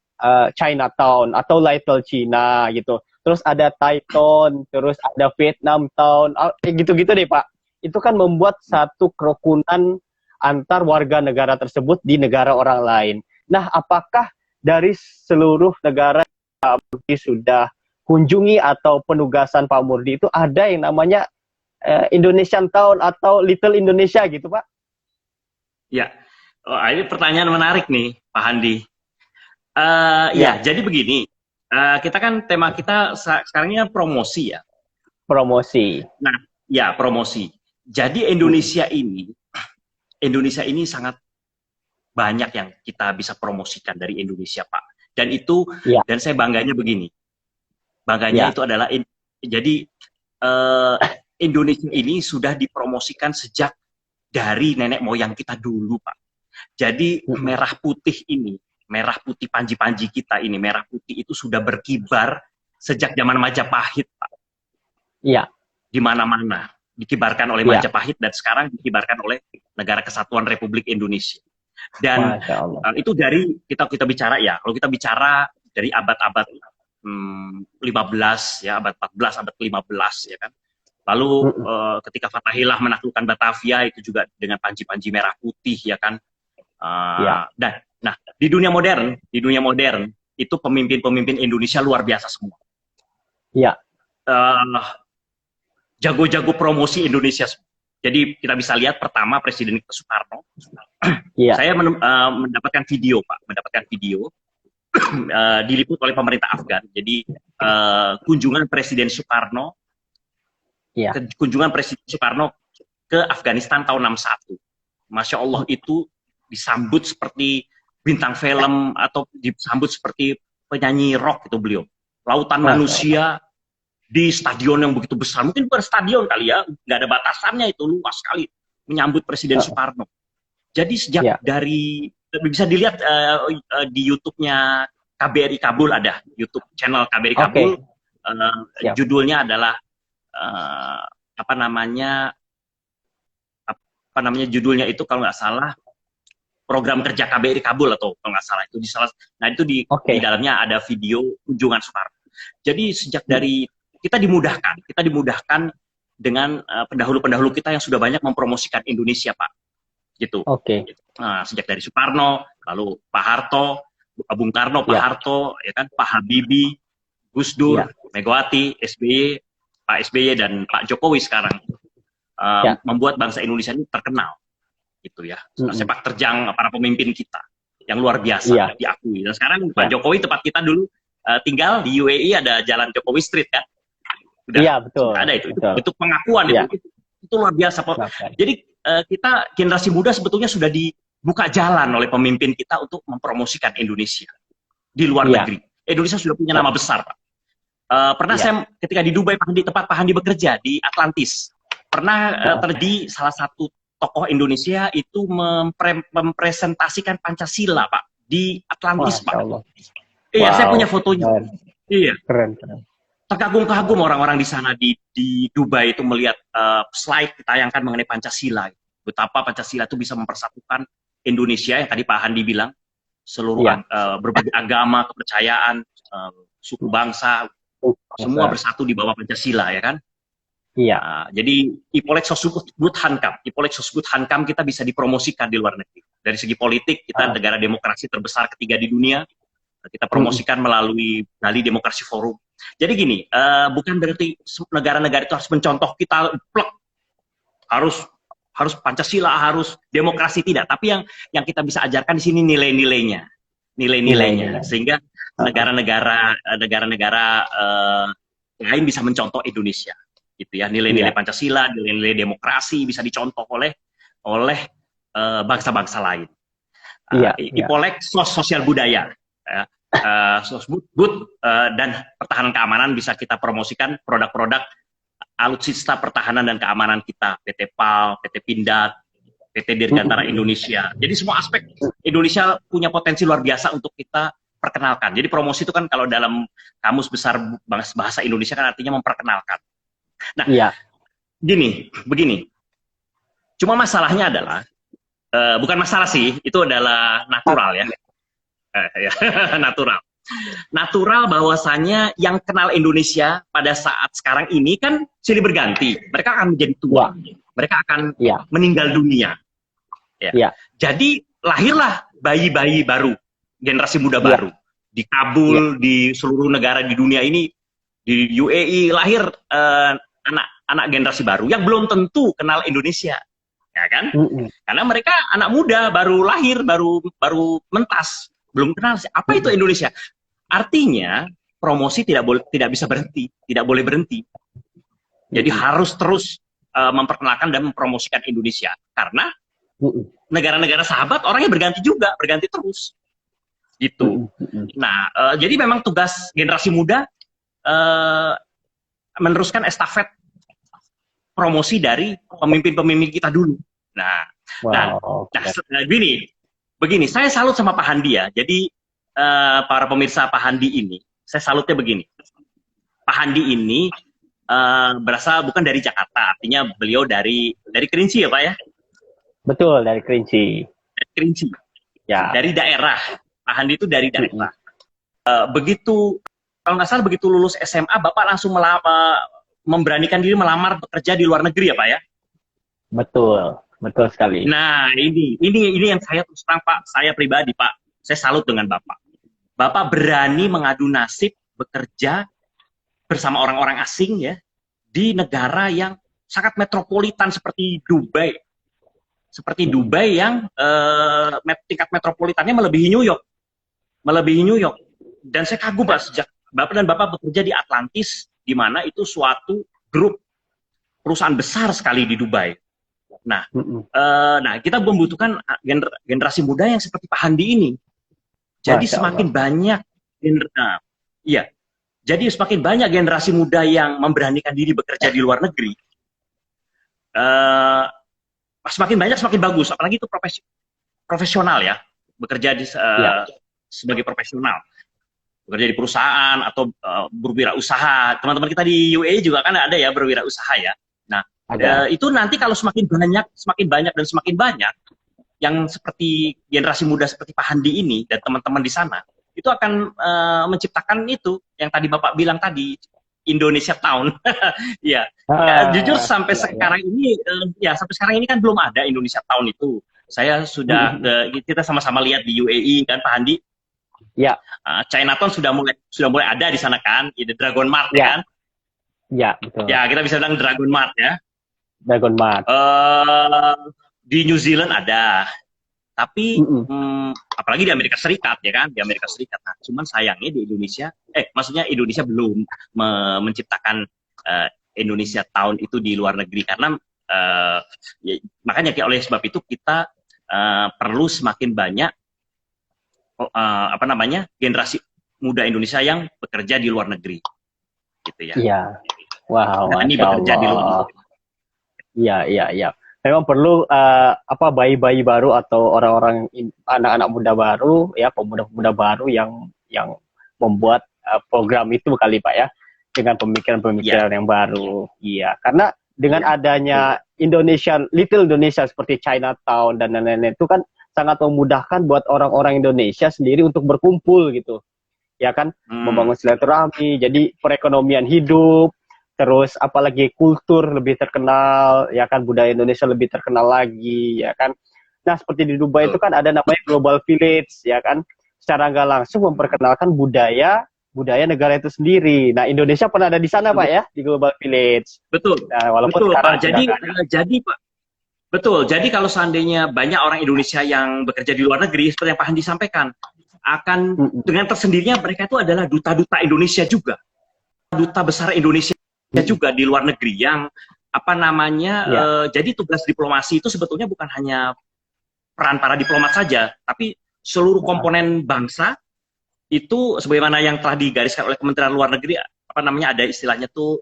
S1: Chinatown atau Little China gitu. Terus ada Thaiton, terus ada Vietnam Town, gitu-gitu deh Pak. Itu kan membuat satu kerukunan antar warga negara tersebut di negara orang lain. Nah, apakah dari seluruh negara yang Pak Murdi sudah kunjungi atau penugasan Pak Murdi itu ada yang namanya Indonesian Town atau Little Indonesia gitu Pak?
S2: Ya, ini pertanyaan menarik nih Pak Handi. Ya,
S1: Ya,
S2: jadi begini. Kita kan tema kita sekarang ini kan promosi ya.
S1: promosi.
S2: Nah, ya promosi. Jadi Indonesia ini sangat banyak yang kita bisa promosikan dari Indonesia, Pak. Dan itu,
S1: Ya,
S2: dan saya bangganya begini, bangganya
S1: ya,
S2: itu adalah, jadi eh, Indonesia ini sudah dipromosikan sejak dari nenek moyang kita dulu, Pak. Jadi
S1: mm-mm.
S2: merah putih ini, merah putih panji-panji kita ini, merah putih itu sudah berkibar sejak zaman Majapahit, Pak.
S1: Ya,
S2: Di mana-mana dikibarkan oleh
S1: ya,
S2: Majapahit dan sekarang dikibarkan oleh Negara Kesatuan Republik Indonesia. Dan
S1: Masya Allah.
S2: itu dari kita bicara ya, kalau kita bicara dari abad-abad 15 ya, abad 14, abad 15 ya kan. Lalu
S1: Mm-mm.
S2: ketika Fatahillah menaklukkan Batavia itu juga dengan panji-panji merah putih ya kan.
S1: Ya,
S2: Dan nah di dunia modern itu pemimpin-pemimpin Indonesia luar biasa semua.
S1: ya,
S2: Eh, Jago-jago promosi Indonesia. Jadi kita bisa lihat pertama Presiden Soekarno.
S1: ya,
S2: Saya mendapatkan video, Pak, diliput oleh pemerintah Afgan. Jadi kunjungan Presiden Soekarno,
S1: ya.
S2: ke Afghanistan tahun 61. Masya Allah, itu disambut seperti bintang film atau disambut seperti penyanyi rock itu beliau. Lautan
S1: Masya Allah.
S2: manusia di stadion yang begitu besar, mungkin bukan stadion kali ya, nggak ada batasannya, itu luas sekali menyambut Presiden Soekarno. Jadi sejak
S1: Ya,
S2: dari, bisa dilihat di YouTube-nya KBRI Kabul, ada YouTube channel KBRI
S1: Oke.
S2: Kabul,
S1: Siap.
S2: judulnya adalah judulnya itu kalau nggak salah program kerja KBRI Kabul, atau kalau nggak salah itu di
S1: Oke.
S2: dalamnya ada video kunjungan Soekarno. Jadi sejak dari kita dimudahkan dengan pendahulu-pendahulu kita yang sudah banyak mempromosikan Indonesia, Pak. Gitu.
S1: Oke.
S2: Nah, sejak dari Soekarno, lalu Pak Harto, Bung Karno, Pak
S1: Ya.
S2: Harto, ya kan, Pak Habibie, Gus Dur,
S1: Ya.
S2: Megawati, SBY, Pak SBY dan Pak Jokowi sekarang
S1: Ya.
S2: membuat bangsa Indonesia ini terkenal, gitu ya. Sepak terjang para pemimpin kita yang luar biasa,
S1: Ya.
S2: diakui. Dan sekarang Pak Jokowi, tempat kita dulu tinggal di UAE, ada Jalan Jokowi Street kan. Udah,
S1: Iya, betul.
S2: ada itu.
S1: Betul.
S2: Itu pengakuan,
S1: Ya.
S2: itu luar biasa. Jadi kita generasi muda sebetulnya sudah dibuka jalan oleh pemimpin kita untuk mempromosikan Indonesia di luar negeri. Indonesia sudah punya nama besar, Pak. Pernah saya ketika di Dubai, tempat Pak Handi bekerja di Atlantis, pernah terjadi salah satu tokoh Indonesia itu mempresentasikan Pancasila, Pak, di Atlantis, Pak. Iya, saya punya fotonya.
S1: Keren.
S2: Iya.
S1: Keren.
S2: Terkagum-kagum orang-orang di sana di Dubai itu melihat slide ditayangkan mengenai Pancasila. Betapa Pancasila itu bisa mempersatukan Indonesia yang tadi Pak Handi bilang, seluruh berbagai agama, kepercayaan, suku bangsa, semua bersatu di bawah Pancasila, ya kan?
S1: Iya.
S2: Jadi Ipolek Sosbud Hankam kita bisa dipromosikan di luar negeri. Dari segi politik, kita negara demokrasi terbesar ketiga di dunia. Kita promosikan melalui Bali Demokrasi Forum. Jadi gini, bukan berarti negara-negara itu harus mencontoh kita, plek, harus Pancasila, harus demokrasi, tidak. Tapi yang kita bisa ajarkan di sini nilai-nilainya, sehingga negara-negara lain bisa mencontoh Indonesia, gitu ya. Nilai-nilai Pancasila, nilai-nilai demokrasi bisa dicontoh oleh bangsa-bangsa lain. Ipolek sosial budaya. Sosbud dan pertahanan keamanan bisa kita promosikan produk-produk alutsista pertahanan dan keamanan kita, PT PAL, PT Pindad, PT Dirgantara Indonesia. Jadi semua aspek Indonesia punya potensi luar biasa untuk kita perkenalkan. Jadi promosi itu kan kalau dalam kamus besar bahasa Indonesia kan artinya memperkenalkan. Nah, begini. Cuma masalahnya adalah bukan masalah sih, itu adalah natural ya. Natural bahwasanya yang kenal Indonesia pada saat sekarang ini kan silih berganti. Mereka akan menjadi tua, mereka akan meninggal dunia. Jadi lahirlah bayi-bayi baru, generasi muda baru di Kabul, di seluruh negara di dunia ini, di UAE lahir anak generasi baru yang belum tentu kenal Indonesia, ya kan? Karena mereka anak muda baru lahir, baru mentas. Belum kenal apa itu Indonesia. Artinya promosi tidak bisa berhenti, tidak boleh berhenti. Jadi harus terus memperkenalkan dan mempromosikan Indonesia. Karena
S1: Mm-mm.
S2: negara-negara sahabat orangnya berganti juga, berganti terus. Gitu.
S1: Mm-mm.
S2: Nah, jadi memang tugas generasi muda meneruskan estafet promosi dari pemimpin-pemimpin kita dulu. Nah,
S1: Wow.
S2: begini, saya salut sama Pak Handi ya. Jadi para pemirsa Pak Handi ini, saya salutnya begini. Pak Handi ini berasal bukan dari Jakarta, artinya beliau dari Kerinci ya Pak ya?
S1: Betul, dari Kerinci.
S2: Dari Kerinci,
S1: Ya.
S2: dari daerah. Pak Handi itu dari daerah. Begitu, kalau nggak salah begitu lulus SMA, Bapak langsung memberanikan diri melamar bekerja di luar negeri ya Pak ya?
S1: Betul, betul sekali.
S2: Nah, ini yang saya terus terang Pak, saya pribadi Pak, saya salut dengan Bapak. Bapak berani mengadu nasib bekerja bersama orang-orang asing ya di negara yang sangat metropolitan seperti Dubai. Seperti Dubai yang tingkat metropolitannya melebihi New York. Melebihi New York. Dan saya kagum Pak sejak Bapak dan Bapak bekerja di Atlantis, di mana itu suatu grup perusahaan besar sekali di Dubai. Nah, kita membutuhkan generasi muda yang seperti Pak Handi ini. Jadi semakin banyak, jadi semakin banyak generasi muda yang memberanikan diri bekerja di luar negeri. Semakin banyak, semakin bagus. Apalagi itu profesional ya, bekerja sebagai profesional, bekerja di perusahaan atau berwirausaha. Teman-teman kita di UAE juga kan ada ya berwirausaha ya. Nah, itu nanti kalau semakin banyak dan semakin banyak yang seperti generasi muda seperti Pak Handi ini dan teman-teman di sana, itu akan menciptakan itu yang tadi Bapak bilang tadi, Indonesia Town. Ya, jujur sampai sekarang ini, sampai sekarang ini kan belum ada Indonesia Town itu. Saya sudah kita sama-sama lihat di UAE kan Pak Handi.
S1: Ya.
S2: Chinatown sudah mulai ada di sana kan, the Dragon Mart ya kan.
S1: Ya, betul.
S2: Ya, kita bisa bilang Dragon Mart ya.
S1: Dragon Mart.
S2: Di New Zealand ada, tapi apalagi di Amerika Serikat ya kan, di Amerika Serikat. Nah, cuman sayangnya di Indonesia, maksudnya Indonesia belum menciptakan Indonesia Town itu di luar negeri karena makanya oleh sebab itu kita perlu semakin banyak generasi muda Indonesia yang bekerja di luar negeri, gitu ya.
S1: Iya. Wow.
S2: Nah, ini bekerja di luar negeri.
S1: Iya. Memang perlu bayi-bayi baru atau orang-orang anak-anak muda baru ya, pemuda-pemuda baru yang membuat program itu kali Pak ya, dengan pemikiran-pemikiran yang baru. Iya, karena dengan adanya Little Indonesia seperti Chinatown dan lain-lain itu kan sangat memudahkan buat orang-orang Indonesia sendiri untuk berkumpul gitu. Ya kan, membangun silaturahmi, jadi perekonomian hidup. Terus apalagi kultur lebih terkenal, ya kan, budaya Indonesia lebih terkenal lagi, ya kan. Nah, seperti di Dubai itu kan ada namanya Global Village, ya kan. Secara nggak langsung memperkenalkan budaya negara itu sendiri. Nah, Indonesia pernah ada di sana, Pak ya, di Global Village.
S2: Betul.
S1: Nah, walaupun
S2: betul,
S1: sekarang
S2: Pak. Jadi Pak. Betul. Jadi kalau seandainya banyak orang Indonesia yang bekerja di luar negeri, seperti yang Pak Handi sampaikan, akan dengan tersendirinya mereka itu adalah duta-duta Indonesia juga. Duta besar Indonesia juga di luar negeri yang jadi tugas diplomasi itu sebetulnya bukan hanya peran para diplomat saja, tapi seluruh komponen bangsa itu sebagaimana yang telah digariskan oleh Kementerian Luar Negeri, ada istilahnya tuh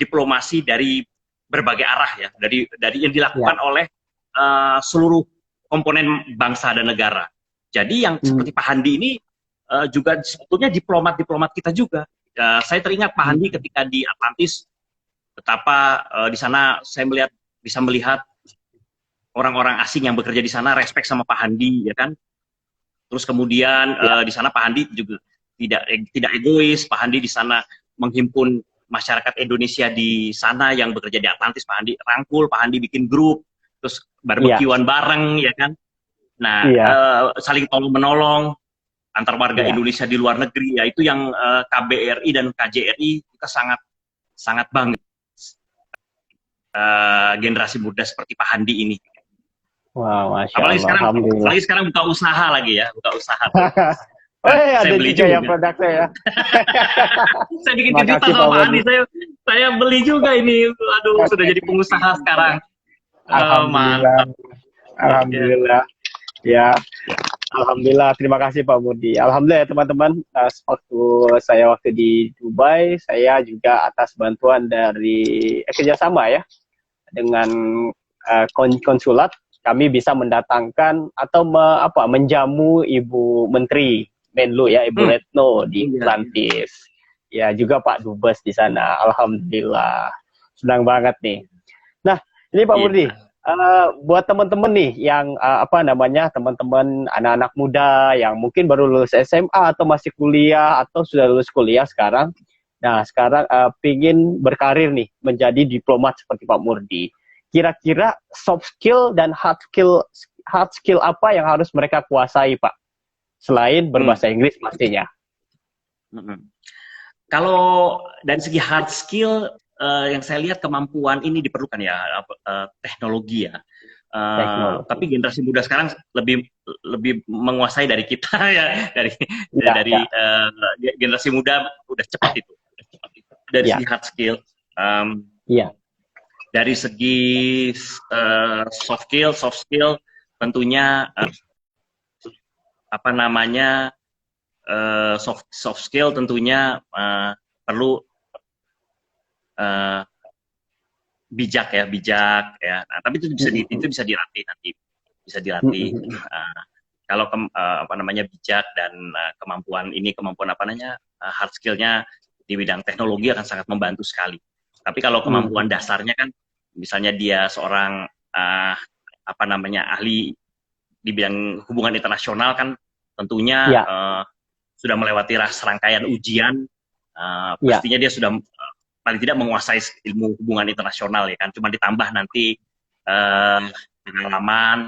S2: diplomasi dari berbagai arah ya, dari yang dilakukan oleh seluruh komponen bangsa dan negara. Jadi yang seperti Pak Handi ini juga sebetulnya diplomat kita juga. Saya teringat Pak Handi ketika di Atlantis, betapa di sana saya bisa melihat orang-orang asing yang bekerja di sana respect sama Pak Handi, ya kan. Terus kemudian di sana Pak Handi juga tidak egois. Pak Handi di sana menghimpun masyarakat Indonesia di sana yang bekerja di Atlantis. Pak Handi rangkul, Pak Handi bikin grup, terus barbekyuan bareng, ya kan. Nah, saling tolong menolong antar warga Indonesia di luar negeri, ya itu yang KBRI dan KJRI kita sangat bangga generasi muda seperti Pak Handi ini.
S1: Wow, Masya Allah.
S2: Apalagi sekarang buka usaha lagi ya, buka usaha.
S1: Oh,
S2: Saya
S1: ada
S2: beli
S1: juga ya
S2: juga.
S1: produknya ya.
S2: Saya bikin kejutan
S1: Makasih
S2: sama
S1: Pak
S2: Pak Andi.
S1: Budi.
S2: Saya beli juga ini. Aduh, sudah jadi pengusaha sekarang.
S1: Alhamdulillah,
S2: Mantap. Ya.
S1: alhamdulillah. Ya, alhamdulillah. Terima kasih Pak Budi. Alhamdulillah ya teman-teman. Waktu di Dubai, saya juga atas bantuan dari kerjasama ya dengan konsulat, kami bisa mendatangkan atau menjamu Ibu Menteri Menlu ya, Ibu
S2: Hmm.
S1: Retno di
S2: Iya.
S1: Atlantis. Ya juga Pak Dubes di sana. Alhamdulillah. Senang banget nih. Nah, ini Pak Budi,
S2: Iya.
S1: buat teman-teman nih yang teman-teman anak-anak muda yang mungkin baru lulus SMA atau masih kuliah atau sudah lulus kuliah sekarang. Nah, sekarang pingin berkarir nih menjadi diplomat seperti Pak Murdi. Kira-kira soft skill dan hard skill apa yang harus mereka kuasai, Pak? Selain berbahasa Inggris pastinya.
S2: Kalau dari segi hard skill, yang saya lihat kemampuan ini diperlukan ya, teknologi ya.
S1: Teknologi.
S2: Tapi generasi muda sekarang lebih menguasai dari kita ya,
S1: Ya,
S2: dari
S1: ya.
S2: generasi muda udah cepat itu. Dari
S1: Ya.
S2: segi hard skill,
S1: Iya.
S2: dari segi soft skill tentunya soft skill tentunya perlu bijak ya. Nah, tapi itu bisa dilatih nanti, bisa dilatih. Kalau bijak dan kemampuan hard skillnya di bidang teknologi akan sangat membantu sekali. Tapi kalau kemampuan dasarnya kan, misalnya dia seorang ahli di bidang hubungan internasional kan, tentunya sudah melewati serangkaian ujian, pastinya dia sudah paling tidak menguasai ilmu hubungan internasional ya kan, cuma ditambah nanti pengalaman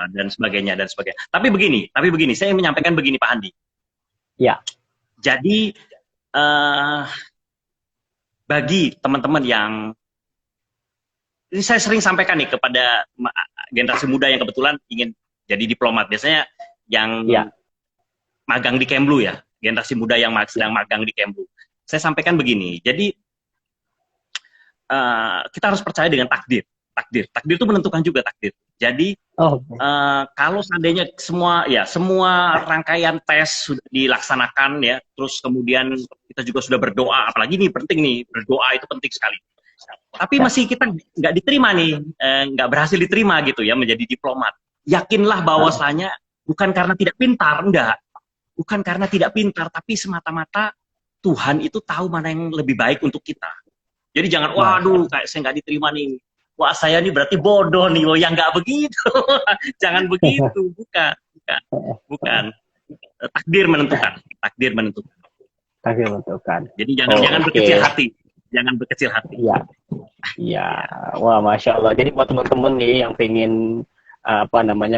S2: dan sebagainya. Tapi begini, saya menyampaikan begini Pak Andi.
S1: Ya.
S2: Jadi bagi teman-teman yang ini saya sering sampaikan nih kepada generasi muda yang kebetulan ingin jadi diplomat, biasanya yang magang di Kemlu ya, generasi muda yang sedang magang di Kemlu. Saya sampaikan begini, jadi kita harus percaya dengan takdir. Takdir itu menentukan juga takdir. Jadi kalau seandainya semua rangkaian tes sudah dilaksanakan ya, terus kemudian kita juga sudah berdoa, apalagi ini penting nih, berdoa itu penting sekali. Tapi masih kita nggak diterima nih, nggak berhasil diterima gitu ya menjadi diplomat. Yakinlah bahwasanya bukan karena tidak pintar, bukan karena tidak pintar, tapi semata-mata Tuhan itu tahu mana yang lebih baik untuk kita. Jadi jangan, waduh, kayak saya nggak diterima nih. Wah, saya nih berarti bodoh nih. Ya nggak begitu. Jangan begitu. Bukan. Takdir menentukan. Jadi jangan berkecil hati.
S1: Iya. Wah, Masya Allah. Jadi buat teman-teman nih yang pengen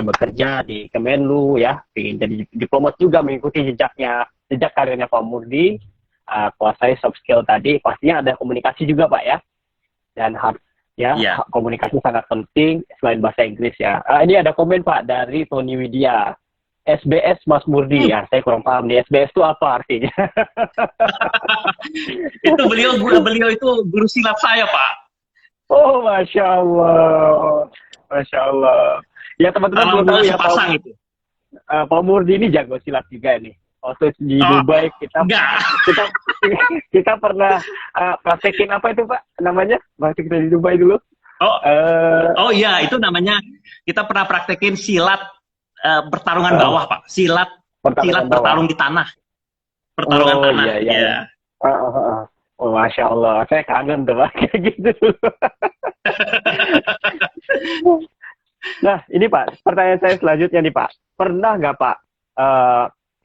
S1: bekerja di Kemenlu ya, pengen jadi diplomat juga, mengikuti jejak karirnya Pak Murdi, kuasai soft skill tadi, pastinya ada komunikasi juga Pak ya, dan komunikasi sangat penting selain bahasa Inggris ya. Ini ada komen Pak dari Tony Widya, SBS Mas Murdi ya, saya kurang paham nih SBS itu apa artinya.
S2: Itu beliau itu guru silat saya Pak.
S1: Oh, Masya Allah. Ya teman-teman belum tahu ya Pak Murdi ini jago silat juga nih. Waktu di Dubai kita pernah praktekin apa itu Pak namanya? Waktu kita di Dubai dulu.
S2: Iya, itu namanya kita pernah praktekin silat pertarungan bawah Pak. Silat bertarung di tanah. Pertarungan tanah.
S1: Iya. Oh, Masya Allah, saya kangen tuh Pak kayak gitu. Nah, ini Pak, pertanyaan saya selanjutnya nih Pak. Pernah nggak Pak,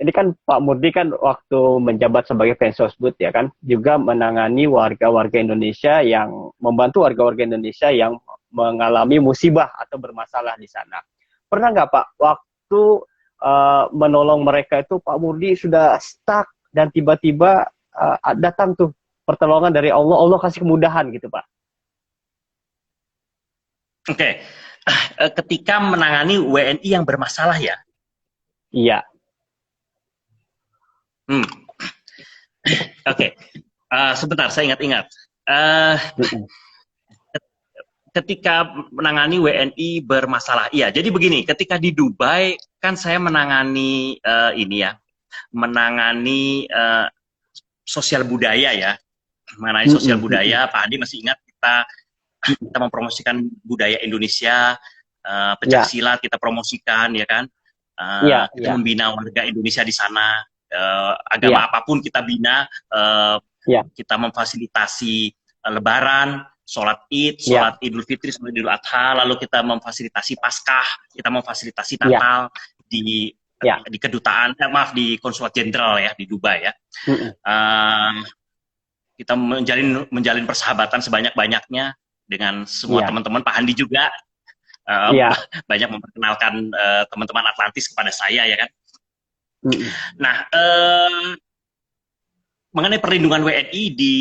S1: ini kan Pak Murdi kan waktu menjabat sebagai Pensosbud ya kan, juga menangani warga-warga Indonesia membantu warga-warga Indonesia yang mengalami musibah atau bermasalah di sana. Pernah nggak Pak, waktu menolong mereka itu Pak Murdi sudah stuck dan tiba-tiba datang tuh pertolongan dari Allah, Allah kasih kemudahan gitu Pak?
S2: Oke. Ketika menangani WNI yang bermasalah ya?
S1: Iya.
S2: Hmm, Oke. Sebentar, saya ingat-ingat. Eh,
S1: Mm-mm.
S2: Ketika menangani WNI bermasalah, iya. Jadi begini, ketika di Dubai kan saya menangani ini ya, menangani sosial budaya ya, mengenai sosial
S1: Mm-mm. Mm-mm.
S2: budaya. Pak Hadi masih ingat kita mempromosikan budaya Indonesia, pencak
S1: Ya,
S2: silat kita promosikan ya kan.
S1: iya,
S2: Kita
S1: iya,
S2: membina warga Indonesia di sana, agama
S1: iya,
S2: apapun kita bina,
S1: iya,
S2: kita memfasilitasi Lebaran, sholat Id,
S1: iya,
S2: sholat Idul Fitri, sholat Idul Adha, lalu kita memfasilitasi Paskah, kita memfasilitasi
S1: iya,
S2: Natal di
S1: iya.
S2: di kedutaan, maaf, di konsulat jenderal ya di Dubai ya.
S1: Mm-mm.
S2: Uh, kita menjalin persahabatan sebanyak-banyaknya dengan semua
S1: Iya,
S2: teman-teman. Pak Handi juga uh,
S1: iya.
S2: banyak memperkenalkan teman-teman Atlantis kepada saya ya kan.
S1: Mm-mm.
S2: Nah, mengenai perlindungan WNI di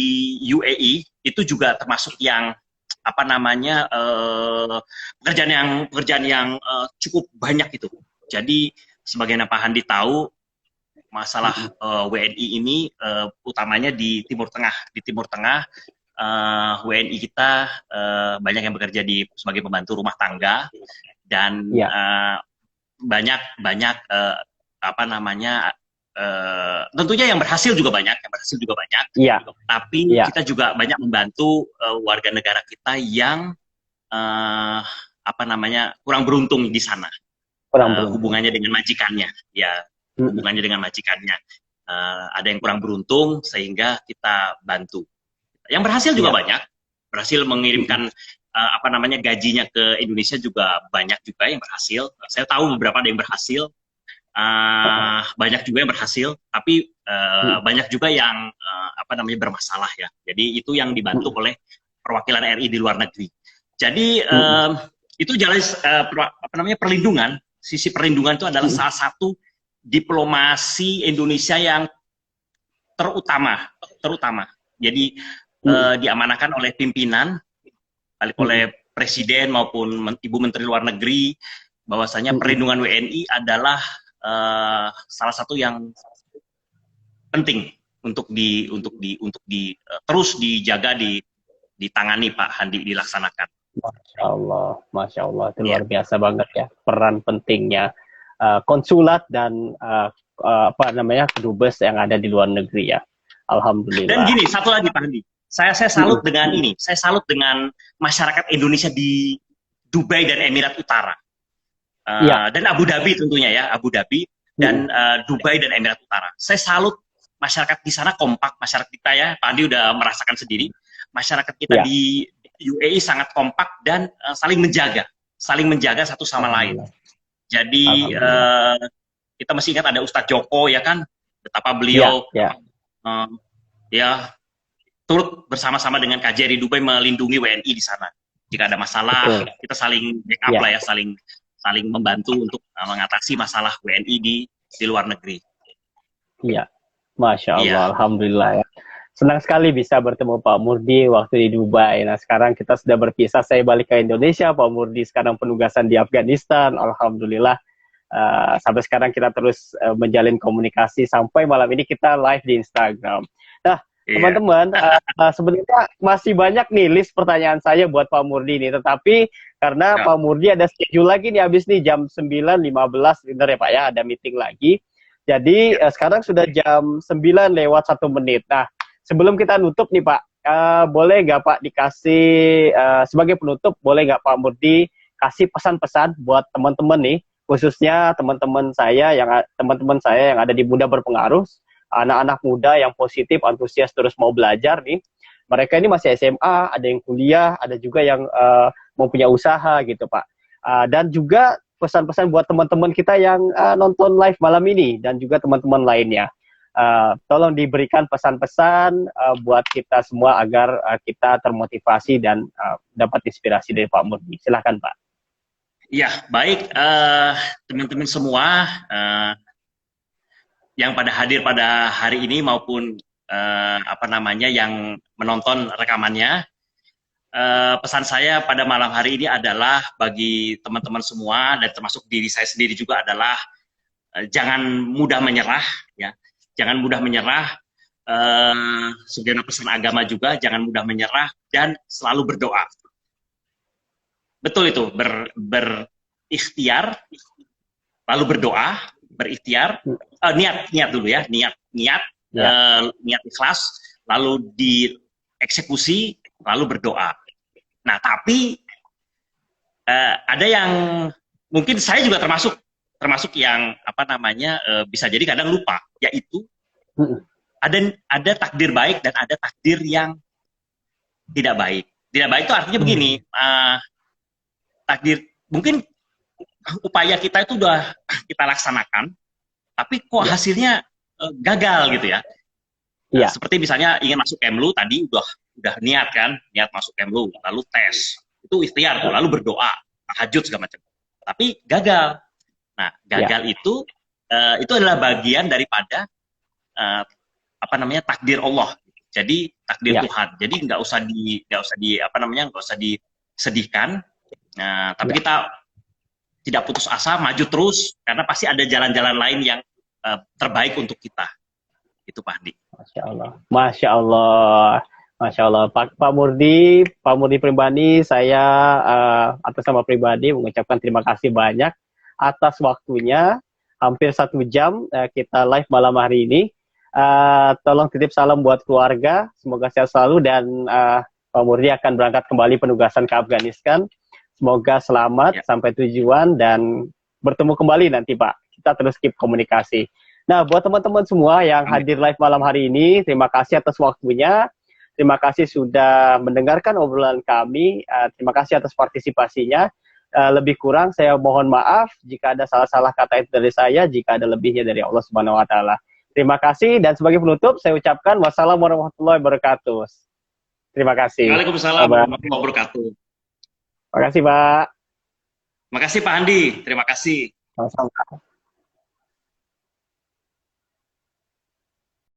S2: UAE itu juga termasuk yang apa namanya pekerjaan yang cukup banyak itu. Jadi sebagaimana Pak Handi tahu, masalah
S1: Mm-mm.
S2: WNI ini utamanya di Timur Tengah. Di Timur Tengah WNI kita banyak yang bekerja sebagai pembantu rumah tangga dan
S1: Iya,
S2: banyak banyak apa namanya tentunya yang berhasil juga banyak,
S1: iya,
S2: tapi
S1: iya.
S2: kita juga banyak membantu warga negara kita yang uh, apa namanya kurang beruntung di sana,
S1: Kurang beruntung.
S2: hubungannya dengan majikannya, ya
S1: Mm-mm.
S2: hubungannya dengan majikannya ada yang kurang beruntung sehingga kita bantu. Yang berhasil juga
S1: Iya.
S2: banyak, berhasil
S1: Mm-mm.
S2: mengirimkan apa namanya gajinya ke Indonesia juga banyak juga yang berhasil. Saya tahu beberapa ada yang berhasil, banyak juga yang berhasil, tapi
S1: Mm-mm.
S2: banyak juga yang apa namanya bermasalah ya. Jadi itu yang dibantu
S1: Mm-mm.
S2: oleh perwakilan RI di luar negeri. Jadi
S1: Mm-mm.
S2: itu jelas apa namanya perlindungan. Sisi perlindungan itu adalah
S1: Mm-mm.
S2: salah satu diplomasi Indonesia yang terutama, terutama. Jadi
S1: Mm-mm.
S2: diamanahkan oleh pimpinan,
S1: Mm-mm.
S2: oleh presiden maupun Ibu Menteri Luar Negeri, bahwasanya
S1: Mm-mm.
S2: perlindungan WNI adalah salah satu yang penting untuk terus dijaga, ditangani Pak Handi, dilaksanakan.
S1: Masya Allah, itu
S2: Ya.
S1: luar biasa banget ya peran pentingnya konsulat dan apa namanya kedubes yang ada di luar negeri ya.
S2: Dan
S1: Alhamdulillah.
S2: gini, satu lagi Pak Handi, saya
S1: Mm-mm.
S2: salut dengan
S1: Mm-mm.
S2: ini, saya salut dengan masyarakat Indonesia di Dubai dan Emirat Utara.
S1: Iya.
S2: Dan Abu Dhabi tentunya ya, Abu Dhabi dan
S1: Mm-mm.
S2: Dubai dan Emirat Utara. Saya salut masyarakat di sana kompak, masyarakat kita ya, Pak Andi udah merasakan sendiri, masyarakat kita
S1: Iya.
S2: di UAE sangat kompak dan saling menjaga satu sama lain.
S1: Alhamdulillah.
S2: Jadi
S1: Alhamdulillah.
S2: kita masih ingat ada Ustadz Joko ya kan, betapa
S1: Iya.
S2: beliau
S1: Iya.
S2: uh, ya turut bersama-sama dengan KJRI Dubai melindungi WNI di sana. Jika ada masalah,
S1: Betul.
S2: kita saling backup
S1: Iya.
S2: lah ya, saling membantu untuk mengatasi masalah WNI di luar negeri.
S1: Iya. Masya Allah.
S2: Iya,
S1: Alhamdulillah ya. Senang sekali bisa bertemu Pak Murdi waktu di Dubai. Nah, sekarang kita sudah berpisah. Saya balik ke Indonesia. Pak Murdi sekarang penugasan di Afghanistan. Alhamdulillah. Sampai sekarang kita terus menjalin komunikasi. Sampai malam ini kita live di Instagram. Nah,
S2: iya.
S1: teman-teman, sebenarnya masih banyak nih list pertanyaan saya buat Pak Murdi nih. Tetapi karena
S2: Ya.
S1: Pak Murdi ada schedule lagi nih. Habis nih jam 9.15. Benar ya Pak ya? Ada meeting lagi. Jadi
S2: Ya.
S1: sekarang sudah jam 9 lewat 1 menit. Nah, sebelum kita nutup nih Pak, boleh nggak Pak dikasih sebagai penutup, boleh nggak Pak Murdi kasih pesan-pesan buat teman-teman nih, khususnya teman-teman saya yang ada di Muda Berpengaruh, anak-anak muda yang positif, antusias terus mau belajar nih. Mereka ini masih SMA, ada yang kuliah, ada juga yang mau punya usaha gitu Pak. Dan juga pesan-pesan buat teman-teman kita yang nonton live malam ini dan juga teman-teman lainnya. Tolong diberikan pesan-pesan buat kita semua agar kita termotivasi dan dapat inspirasi dari Pak Murdi. Silahkan Pak.
S2: Ya, baik teman-teman semua yang pada hadir pada hari ini maupun apa namanya yang menonton rekamannya. Pesan saya pada malam hari ini adalah bagi teman-teman semua dan termasuk diri saya sendiri juga adalah jangan mudah menyerah ya. jangan mudah menyerah. Sebagai pesan agama juga, jangan mudah menyerah dan selalu berdoa. Betul itu, berikhtiar, lalu berdoa, berikhtiar, niat dulu ya, niat ikhlas, lalu dieksekusi, lalu berdoa. Nah, tapi ada yang mungkin saya juga termasuk yang bisa jadi kadang lupa, yaitu ada takdir baik dan ada takdir yang tidak baik. Tidak baik itu artinya begini, takdir mungkin upaya kita itu udah kita laksanakan, tapi kok hasilnya gagal gitu ya. Seperti misalnya ingin masuk Kemlu tadi udah niat kan, niat masuk Kemlu, lalu tes, itu ikhtiar tuh, lalu berdoa, tahajud segala macam. Tapi gagal. Nah, gagal itu adalah bagian daripada takdir Allah. Jadi takdir Tuhan. Jadi nggak usah disedihkan. Tapi kita tidak putus asa, maju terus karena pasti ada jalan-jalan lain yang terbaik untuk kita. Itu Pak Handi.
S1: Masya Allah. Pak Murdi pribadi, saya atas nama pribadi mengucapkan terima kasih banyak atas waktunya. Hampir 1 jam kita live malam hari ini. Tolong titip salam buat keluarga, semoga sehat selalu, dan Pak Murdi akan berangkat kembali penugasan ke Afghanistan. Semoga selamat sampai tujuan dan bertemu kembali nanti Pak. Kita terus keep komunikasi. Nah, buat teman-teman semua yang hadir live malam hari ini, terima kasih atas waktunya. Terima kasih sudah mendengarkan obrolan kami. Terima kasih atas partisipasinya. Lebih kurang saya mohon maaf jika ada salah-salah kata itu dari saya, jika ada lebihnya dari Allah Subhanahu wa taala. Terima kasih, dan sebagai penutup saya ucapkan wassalamu warahmatullahi wabarakatuh. Terima kasih.
S2: Waalaikumsalam warahmatullahi wabarakatuh.
S1: Terima kasih, Pak.
S2: Terima kasih Pak Handi. Terima kasih.
S1: Sama-sama.